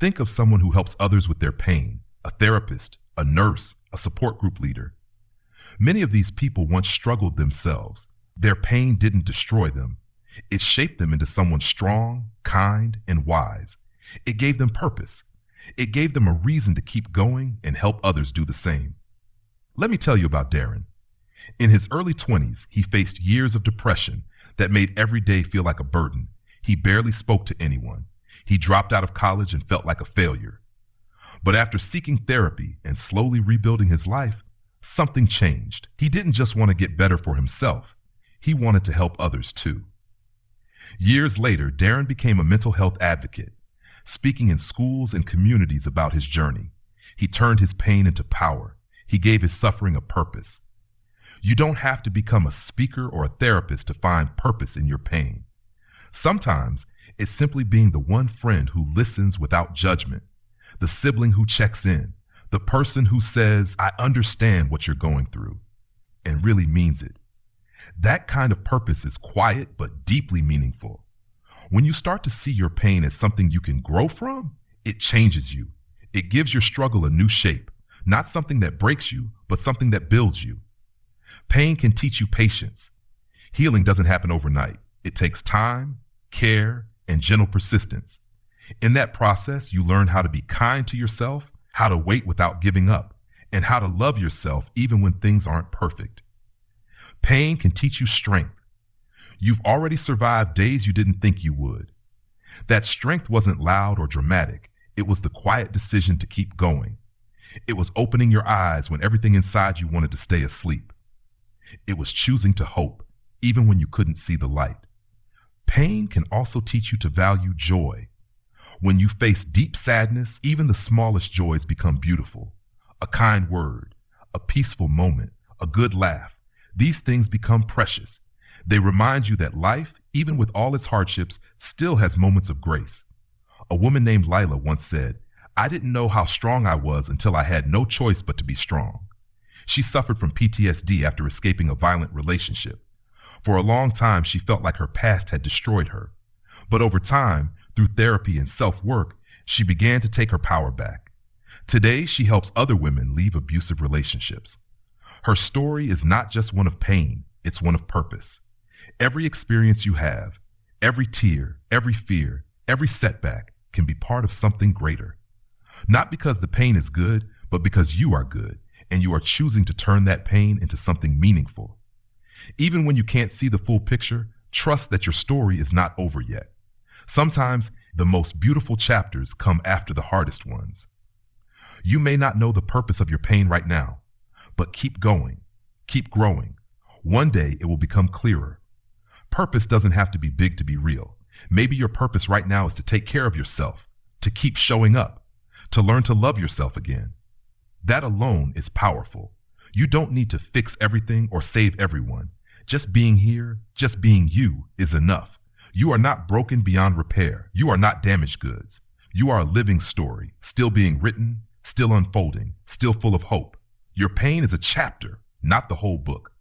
Think of someone who helps others with their pain, a therapist, a nurse, a support group leader. Many of these people once struggled themselves. Their pain didn't destroy them. It shaped them into someone strong, kind, and wise. It gave them purpose. It gave them a reason to keep going and help others do the same. Let me tell you about Darren. In his early 20s, he faced years of depression that made every day feel like a burden. He barely spoke to anyone. He dropped out of college and felt like a failure. But after seeking therapy and slowly rebuilding his life, something changed. He didn't just want to get better for himself. He wanted to help others too. Years later, Darren became a mental health advocate, speaking in schools and communities about his journey. He turned his pain into power. He gave his suffering a purpose. You don't have to become a speaker or a therapist to find purpose in your pain. Sometimes it's simply being the one friend who listens without judgment, the sibling who checks in, the person who says, "I understand what you're going through," and really means it. That kind of purpose is quiet but deeply meaningful. When you start to see your pain as something you can grow from, it changes you. It gives your struggle a new shape, not something that breaks you, but something that builds you. Pain can teach you patience. Healing doesn't happen overnight. It takes time, care, and gentle persistence. In that process, you learn how to be kind to yourself, how to wait without giving up, and how to love yourself even when things aren't perfect. Pain can teach you strength. You've already survived days you didn't think you would. That strength wasn't loud or dramatic. It was the quiet decision to keep going. It was opening your eyes when everything inside you wanted to stay asleep. It was choosing to hope, even when you couldn't see the light. Pain can also teach you to value joy. When you face deep sadness, even the smallest joys become beautiful. A kind word, a peaceful moment, a good laugh. These things become precious. They remind you that life, even with all its hardships, still has moments of grace. A woman named Lila once said, "I didn't know how strong I was until I had no choice but to be strong." She suffered from PTSD after escaping a violent relationship. For a long time, she felt like her past had destroyed her. But over time, through therapy and self-work, she began to take her power back. Today, she helps other women leave abusive relationships. Her story is not just one of pain, it's one of purpose. Every experience you have, every tear, every fear, every setback can be part of something greater. Not because the pain is good, but because you are good, and you are choosing to turn that pain into something meaningful. Even when you can't see the full picture, trust that your story is not over yet. Sometimes the most beautiful chapters come after the hardest ones. You may not know the purpose of your pain right now, but keep going, keep growing. One day it will become clearer. Purpose doesn't have to be big to be real. Maybe your purpose right now is to take care of yourself, to keep showing up, to learn to love yourself again. That alone is powerful. You don't need to fix everything or save everyone. Just being here, just being you is enough. You are not broken beyond repair. You are not damaged goods. You are a living story, still being written, still unfolding, still full of hope. Your pain is a chapter, not the whole book.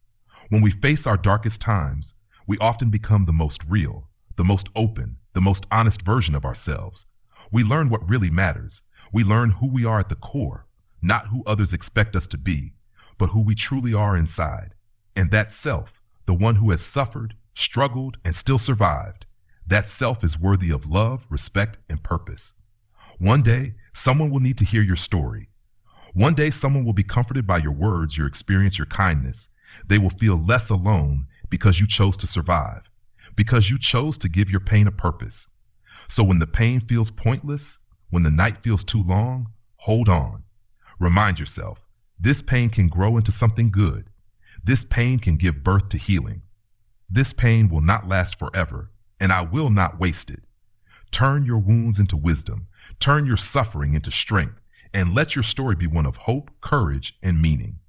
When we face our darkest times, we often become the most real, the most open, the most honest version of ourselves. We learn what really matters. We learn who we are at the core, not who others expect us to be, but who we truly are inside. And that self, the one who has suffered, struggled, and still survived, that self is worthy of love, respect, and purpose. One day, someone will need to hear your story. One day, someone will be comforted by your words, your experience, your kindness. They will feel less alone because you chose to survive, because you chose to give your pain a purpose. So when the pain feels pointless, when the night feels too long, hold on. Remind yourself, this pain can grow into something good. This pain can give birth to healing. This pain will not last forever, and I will not waste it. Turn your wounds into wisdom. Turn your suffering into strength, and let your story be one of hope, courage, and meaning.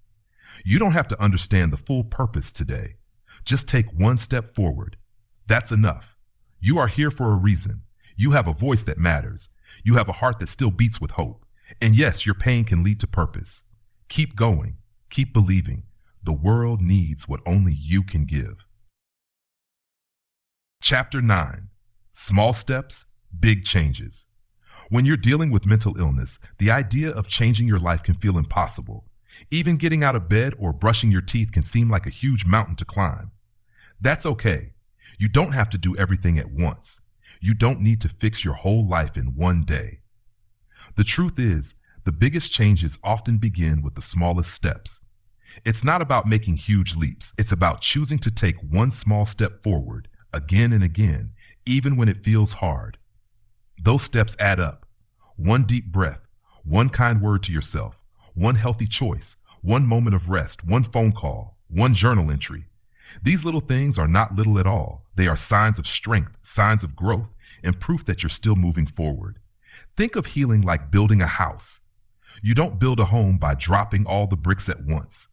You don't have to understand the full purpose today. Just take one step forward. That's enough. You are here for a reason. You have a voice that matters. You have a heart that still beats with hope. And yes, your pain can lead to purpose. Keep going. Keep believing. The world needs what only you can give. Chapter 9. Small steps, big changes. When you're dealing with mental illness, the idea of changing your life can feel impossible. Even getting out of bed or brushing your teeth can seem like a huge mountain to climb. That's okay. You don't have to do everything at once. You don't need to fix your whole life in one day. The truth is, the biggest changes often begin with the smallest steps. It's not about making huge leaps. It's about choosing to take one small step forward again and again, even when it feels hard. Those steps add up. One deep breath, one kind word to yourself, one healthy choice, one moment of rest, one phone call, one journal entry. These little things are not little at all. They are signs of strength, signs of growth, and proof that you're still moving forward. Think of healing like building a house. You don't build a home by dropping all the bricks at once.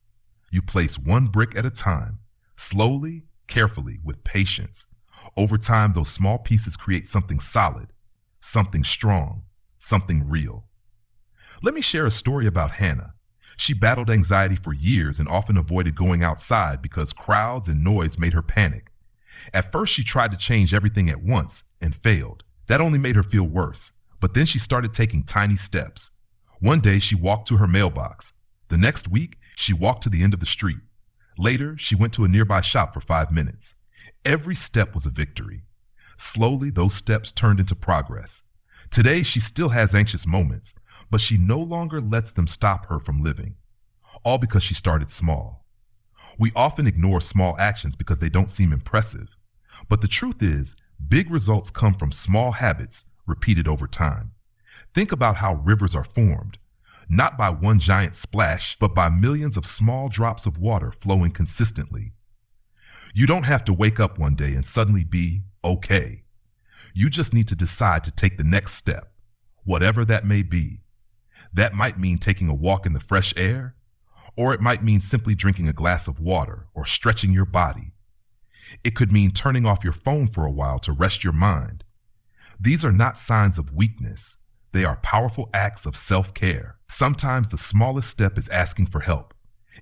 You place one brick at a time, slowly, carefully, with patience. Over time, those small pieces create something solid, something strong, something real. Let me share a story about Hannah. She battled anxiety for years and often avoided going outside because crowds and noise made her panic. At first, she tried to change everything at once and failed. That only made her feel worse. But then she started taking tiny steps. One day, she walked to her mailbox. The next week, she walked to the end of the street. Later, she went to a nearby shop for 5 minutes. Every step was a victory. Slowly, those steps turned into progress. Today, she still has anxious moments, but she no longer lets them stop her from living. All because she started small. We often ignore small actions because they don't seem impressive. But the truth is, big results come from small habits repeated over time. Think about how rivers are formed, not by one giant splash, but by millions of small drops of water flowing consistently. You don't have to wake up one day and suddenly be okay. You just need to decide to take the next step, whatever that may be. That might mean taking a walk in the fresh air, or it might mean simply drinking a glass of water or stretching your body. It could mean turning off your phone for a while to rest your mind. These are not signs of weakness. They are powerful acts of self-care. Sometimes the smallest step is asking for help.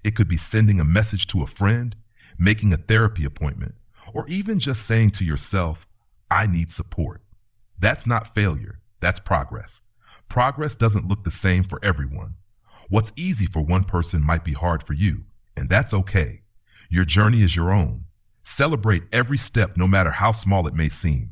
It could be sending a message to a friend, making a therapy appointment, or even just saying to yourself, I need support. That's not failure. That's progress. Progress doesn't look the same for everyone. What's easy for one person might be hard for you, and that's okay. Your journey is your own. Celebrate every step, no matter how small it may seem.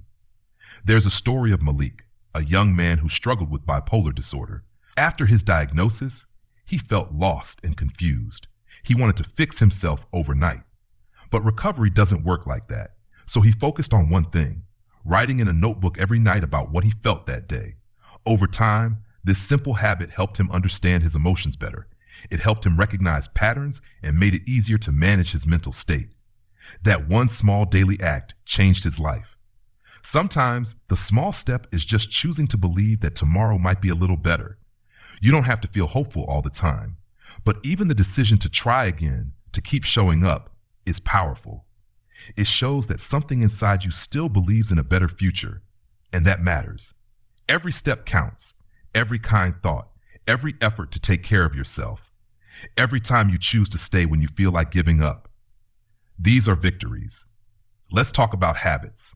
There's a story of Malik, a young man who struggled with bipolar disorder. After his diagnosis, he felt lost and confused. He wanted to fix himself overnight. But recovery doesn't work like that. So he focused on one thing, writing in a notebook every night about what he felt that day. Over time, this simple habit helped him understand his emotions better. It helped him recognize patterns and made it easier to manage his mental state. That one small daily act changed his life. Sometimes the small step is just choosing to believe that tomorrow might be a little better. You don't have to feel hopeful all the time, but even the decision to try again, to keep showing up, is powerful. It shows that something inside you still believes in a better future, and that matters. Every step counts, every kind thought, every effort to take care of yourself, every time you choose to stay when you feel like giving up. These are victories. Let's talk about habits.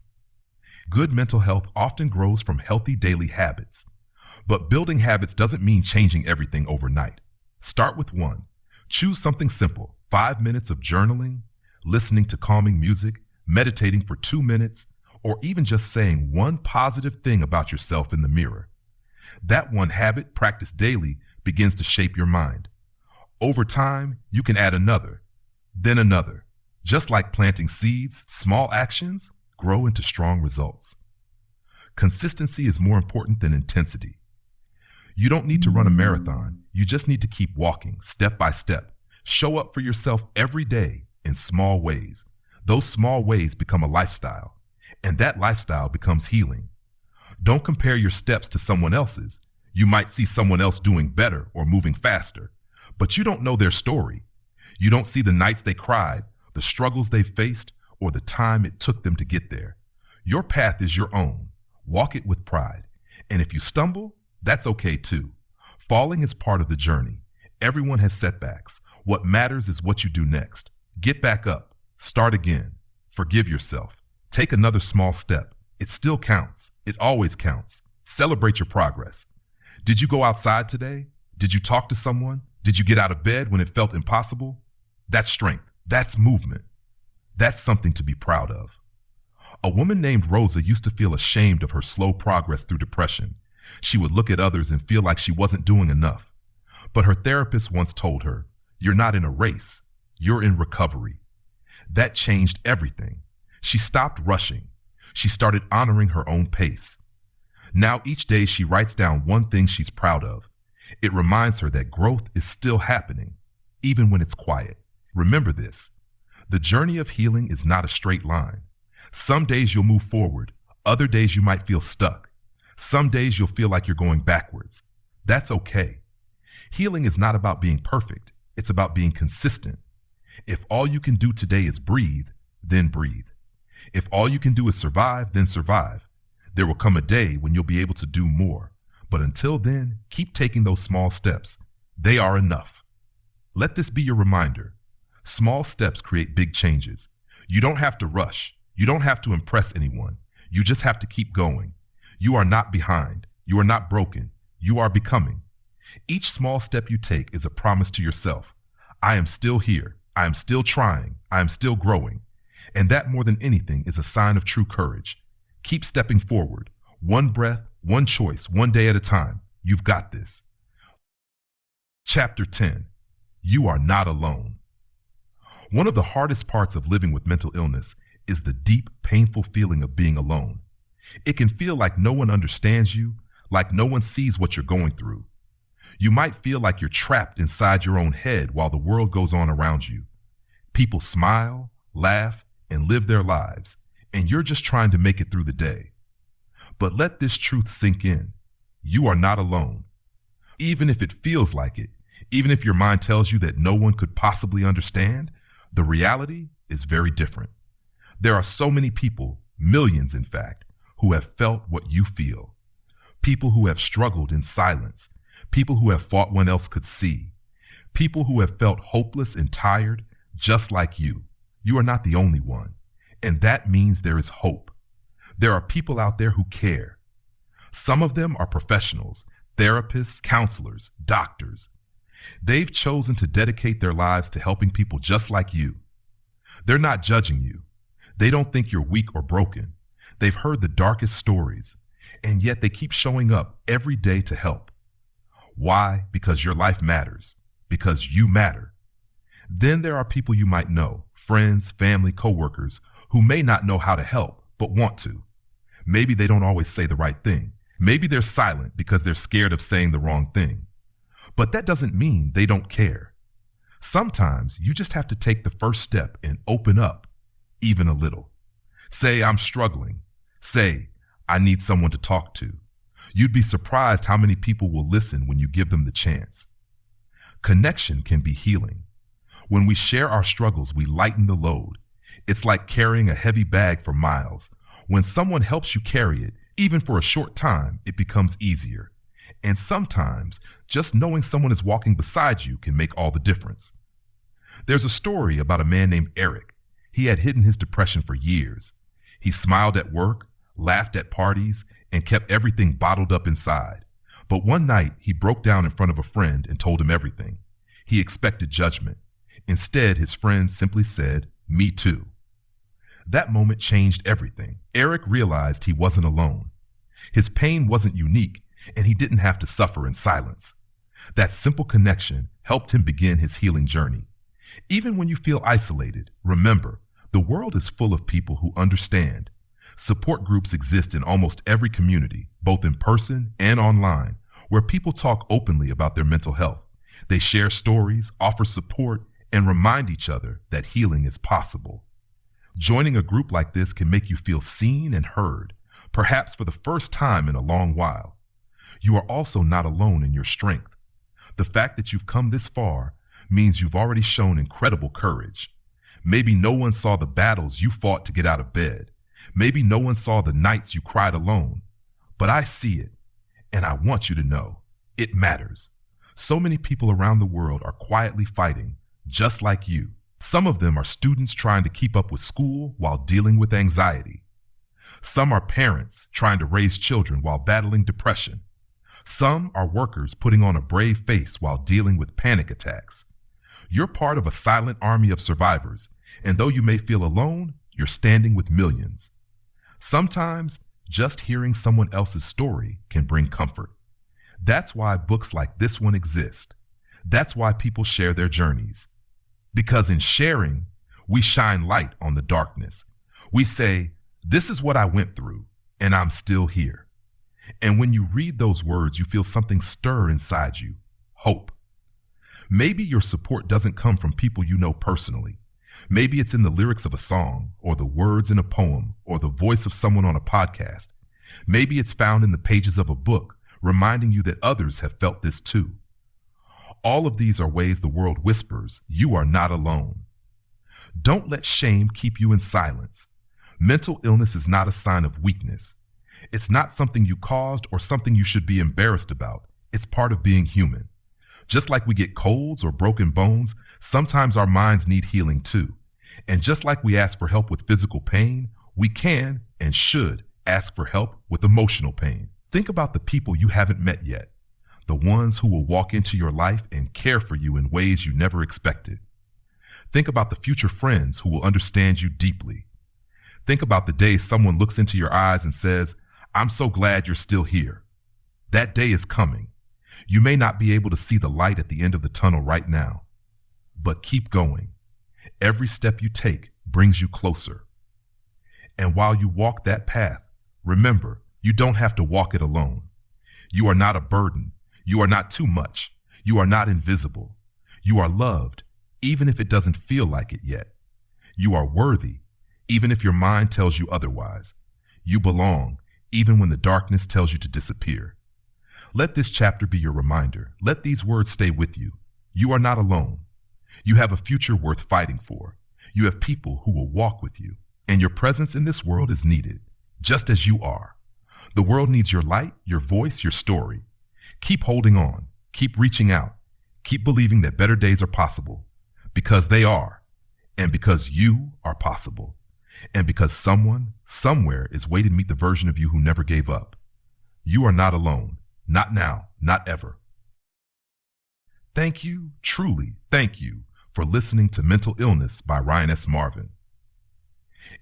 Good mental health often grows from healthy daily habits. But building habits doesn't mean changing everything overnight. Start with one. Choose something simple, 5 minutes of journaling, listening to calming music, meditating for 2 minutes, or even just saying one positive thing about yourself in the mirror. That one habit, practiced daily, begins to shape your mind. Over time, you can add another, then another. Just like planting seeds, small actions grow into strong results. Consistency is more important than intensity. You don't need to run a marathon. You just need to keep walking, step by step. Show up for yourself every day in small ways. Those small ways become a lifestyle, and that lifestyle becomes healing. Don't compare your steps to someone else's. You might see someone else doing better or moving faster, but you don't know their story. You don't see the nights they cried, the struggles they faced, or the time it took them to get there. Your path is your own. Walk it with pride. And if you stumble, that's okay too. Falling is part of the journey. Everyone has setbacks. What matters is what you do next. Get back up. Start again. Forgive yourself. Take another small step. It still counts. It always counts. Celebrate your progress. Did you go outside today? Did you talk to someone? Did you get out of bed when it felt impossible? That's strength. That's movement. That's something to be proud of. A woman named Rosa used to feel ashamed of her slow progress through depression. She would look at others and feel like she wasn't doing enough. But her therapist once told her, "You're not in a race. You're in recovery." That changed everything. She stopped rushing. She started honoring her own pace. Now each day she writes down one thing she's proud of. It reminds her that growth is still happening, even when it's quiet. Remember this. The journey of healing is not a straight line. Some days you'll move forward. Other days you might feel stuck. Some days you'll feel like you're going backwards. That's okay. Healing is not about being perfect. It's about being consistent. If all you can do today is breathe, then breathe. If all you can do is survive, then survive. There will come a day when you'll be able to do more. But until then, keep taking those small steps. They are enough. Let this be your reminder. Small steps create big changes. You don't have to rush. You don't have to impress anyone. You just have to keep going. You are not behind. You are not broken. You are becoming. Each small step you take is a promise to yourself. I am still here. I am still trying. I am still growing. And that more than anything is a sign of true courage. Keep stepping forward. One breath, one choice, one day at a time. You've got this. Chapter 10. You are not alone. One of the hardest parts of living with mental illness is the deep, painful feeling of being alone. It can feel like no one understands you, like no one sees what you're going through. You might feel like you're trapped inside your own head while the world goes on around you. People smile, laugh, and live their lives, and you're just trying to make it through the day. But let this truth sink in. You are not alone. Even if it feels like it, even if your mind tells you that no one could possibly understand, the reality is very different. There are so many people, millions in fact, who have felt what you feel. People who have struggled in silence. People who have fought when else could see. People who have felt hopeless and tired, just like you. You are not the only one. And that means there is hope. There are people out there who care. Some of them are professionals, therapists, counselors, doctors. They've chosen to dedicate their lives to helping people just like you. They're not judging you. They don't think you're weak or broken. They've heard the darkest stories, and yet they keep showing up every day to help. Why? Because your life matters. Because you matter. Then there are people you might know, friends, family, coworkers, who may not know how to help, but want to. Maybe they don't always say the right thing. Maybe they're silent because they're scared of saying the wrong thing. But that doesn't mean they don't care. Sometimes you just have to take the first step and open up, even a little. Say, I'm struggling. Say, I need someone to talk to. You'd be surprised how many people will listen when you give them the chance. Connection can be healing. When we share our struggles, we lighten the load. It's like carrying a heavy bag for miles. When someone helps you carry it, even for a short time, it becomes easier. And sometimes, just knowing someone is walking beside you can make all the difference. There's a story about a man named Eric. He had hidden his depression for years. He smiled at work, laughed at parties, and kept everything bottled up inside. But one night, he broke down in front of a friend and told him everything. He expected judgment. Instead, his friend simply said, Me too. That moment changed everything. Eric realized he wasn't alone. His pain wasn't unique, and he didn't have to suffer in silence. That simple connection helped him begin his healing journey. Even when you feel isolated, remember, the world is full of people who understand. Support groups exist in almost every community, both in person and online, where people talk openly about their mental health. They share stories, offer support, and remind each other that healing is possible. Joining a group like this can make you feel seen and heard, perhaps for the first time in a long while. You are also not alone in your strength. The fact that you've come this far means you've already shown incredible courage. Maybe no one saw the battles you fought to get out of bed. Maybe no one saw the nights you cried alone. But I see it, and I want you to know, it matters. So many people around the world are quietly fighting, just like you. Some of them are students trying to keep up with school while dealing with anxiety. Some are parents trying to raise children while battling depression. Some are workers putting on a brave face while dealing with panic attacks. You're part of a silent army of survivors, and though you may feel alone, you're standing with millions. Sometimes, just hearing someone else's story can bring comfort. That's why books like this one exist. That's why people share their journeys. Because in sharing, we shine light on the darkness. We say, this is what I went through, and I'm still here. And when you read those words, you feel something stir inside you, hope. Maybe your support doesn't come from people you know personally. Maybe it's in the lyrics of a song, or the words in a poem, or the voice of someone on a podcast. Maybe it's found in the pages of a book, reminding you that others have felt this too. All of these are ways the world whispers, you are not alone. Don't let shame keep you in silence. Mental illness is not a sign of weakness. It's not something you caused or something you should be embarrassed about. It's part of being human. Just like we get colds or broken bones, sometimes our minds need healing too. And just like we ask for help with physical pain, we can and should ask for help with emotional pain. Think about the people you haven't met yet, the ones who will walk into your life and care for you in ways you never expected. Think about the future friends who will understand you deeply. Think about the day someone looks into your eyes and says, I'm so glad you're still here. That day is coming. You may not be able to see the light at the end of the tunnel right now, but keep going. Every step you take brings you closer. And while you walk that path, remember, you don't have to walk it alone. You are not a burden. You are not too much. You are not invisible. You are loved, even if it doesn't feel like it yet. You are worthy, even if your mind tells you otherwise. You belong, even when the darkness tells you to disappear. Let this chapter be your reminder. Let these words stay with you. You are not alone. You have a future worth fighting for. You have people who will walk with you, and your presence in this world is needed, just as you are. The world needs your light, your voice, your story. Keep holding on. Keep reaching out. Keep believing that better days are possible, because they are, and because you are possible, and because someone, somewhere is waiting to meet the version of you who never gave up. You are not alone. Not now, not ever. Thank you, truly thank you, for listening to Mental Illness by Ryan S. Marvin.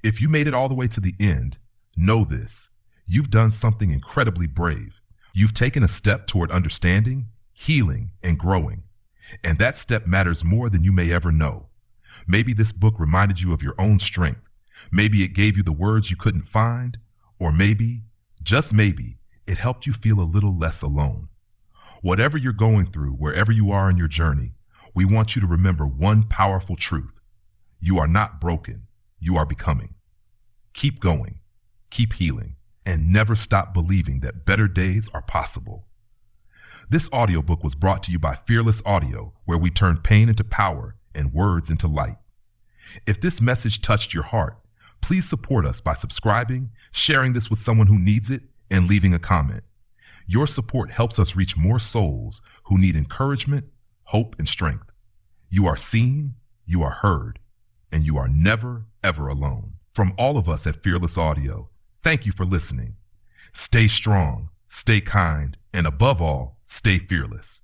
If you made it all the way to the end, know this. You've done something incredibly brave. You've taken a step toward understanding, healing, and growing. And that step matters more than you may ever know. Maybe this book reminded you of your own strength. Maybe it gave you the words you couldn't find. Or maybe, just maybe, it helped you feel a little less alone. Whatever you're going through, wherever you are in your journey, we want you to remember one powerful truth. You are not broken. You are becoming. Keep going, keep healing, and never stop believing that better days are possible. This audiobook was brought to you by Fearless Audio, where we turn pain into power and words into light. If this message touched your heart, please support us by subscribing, sharing this with someone who needs it, and leaving a comment. Your support helps us reach more souls who need encouragement, hope, and strength. You are seen, you are heard, and you are never, ever alone. From all of us at Fearless Audio, thank you for listening. Stay strong, stay kind, and above all, stay fearless.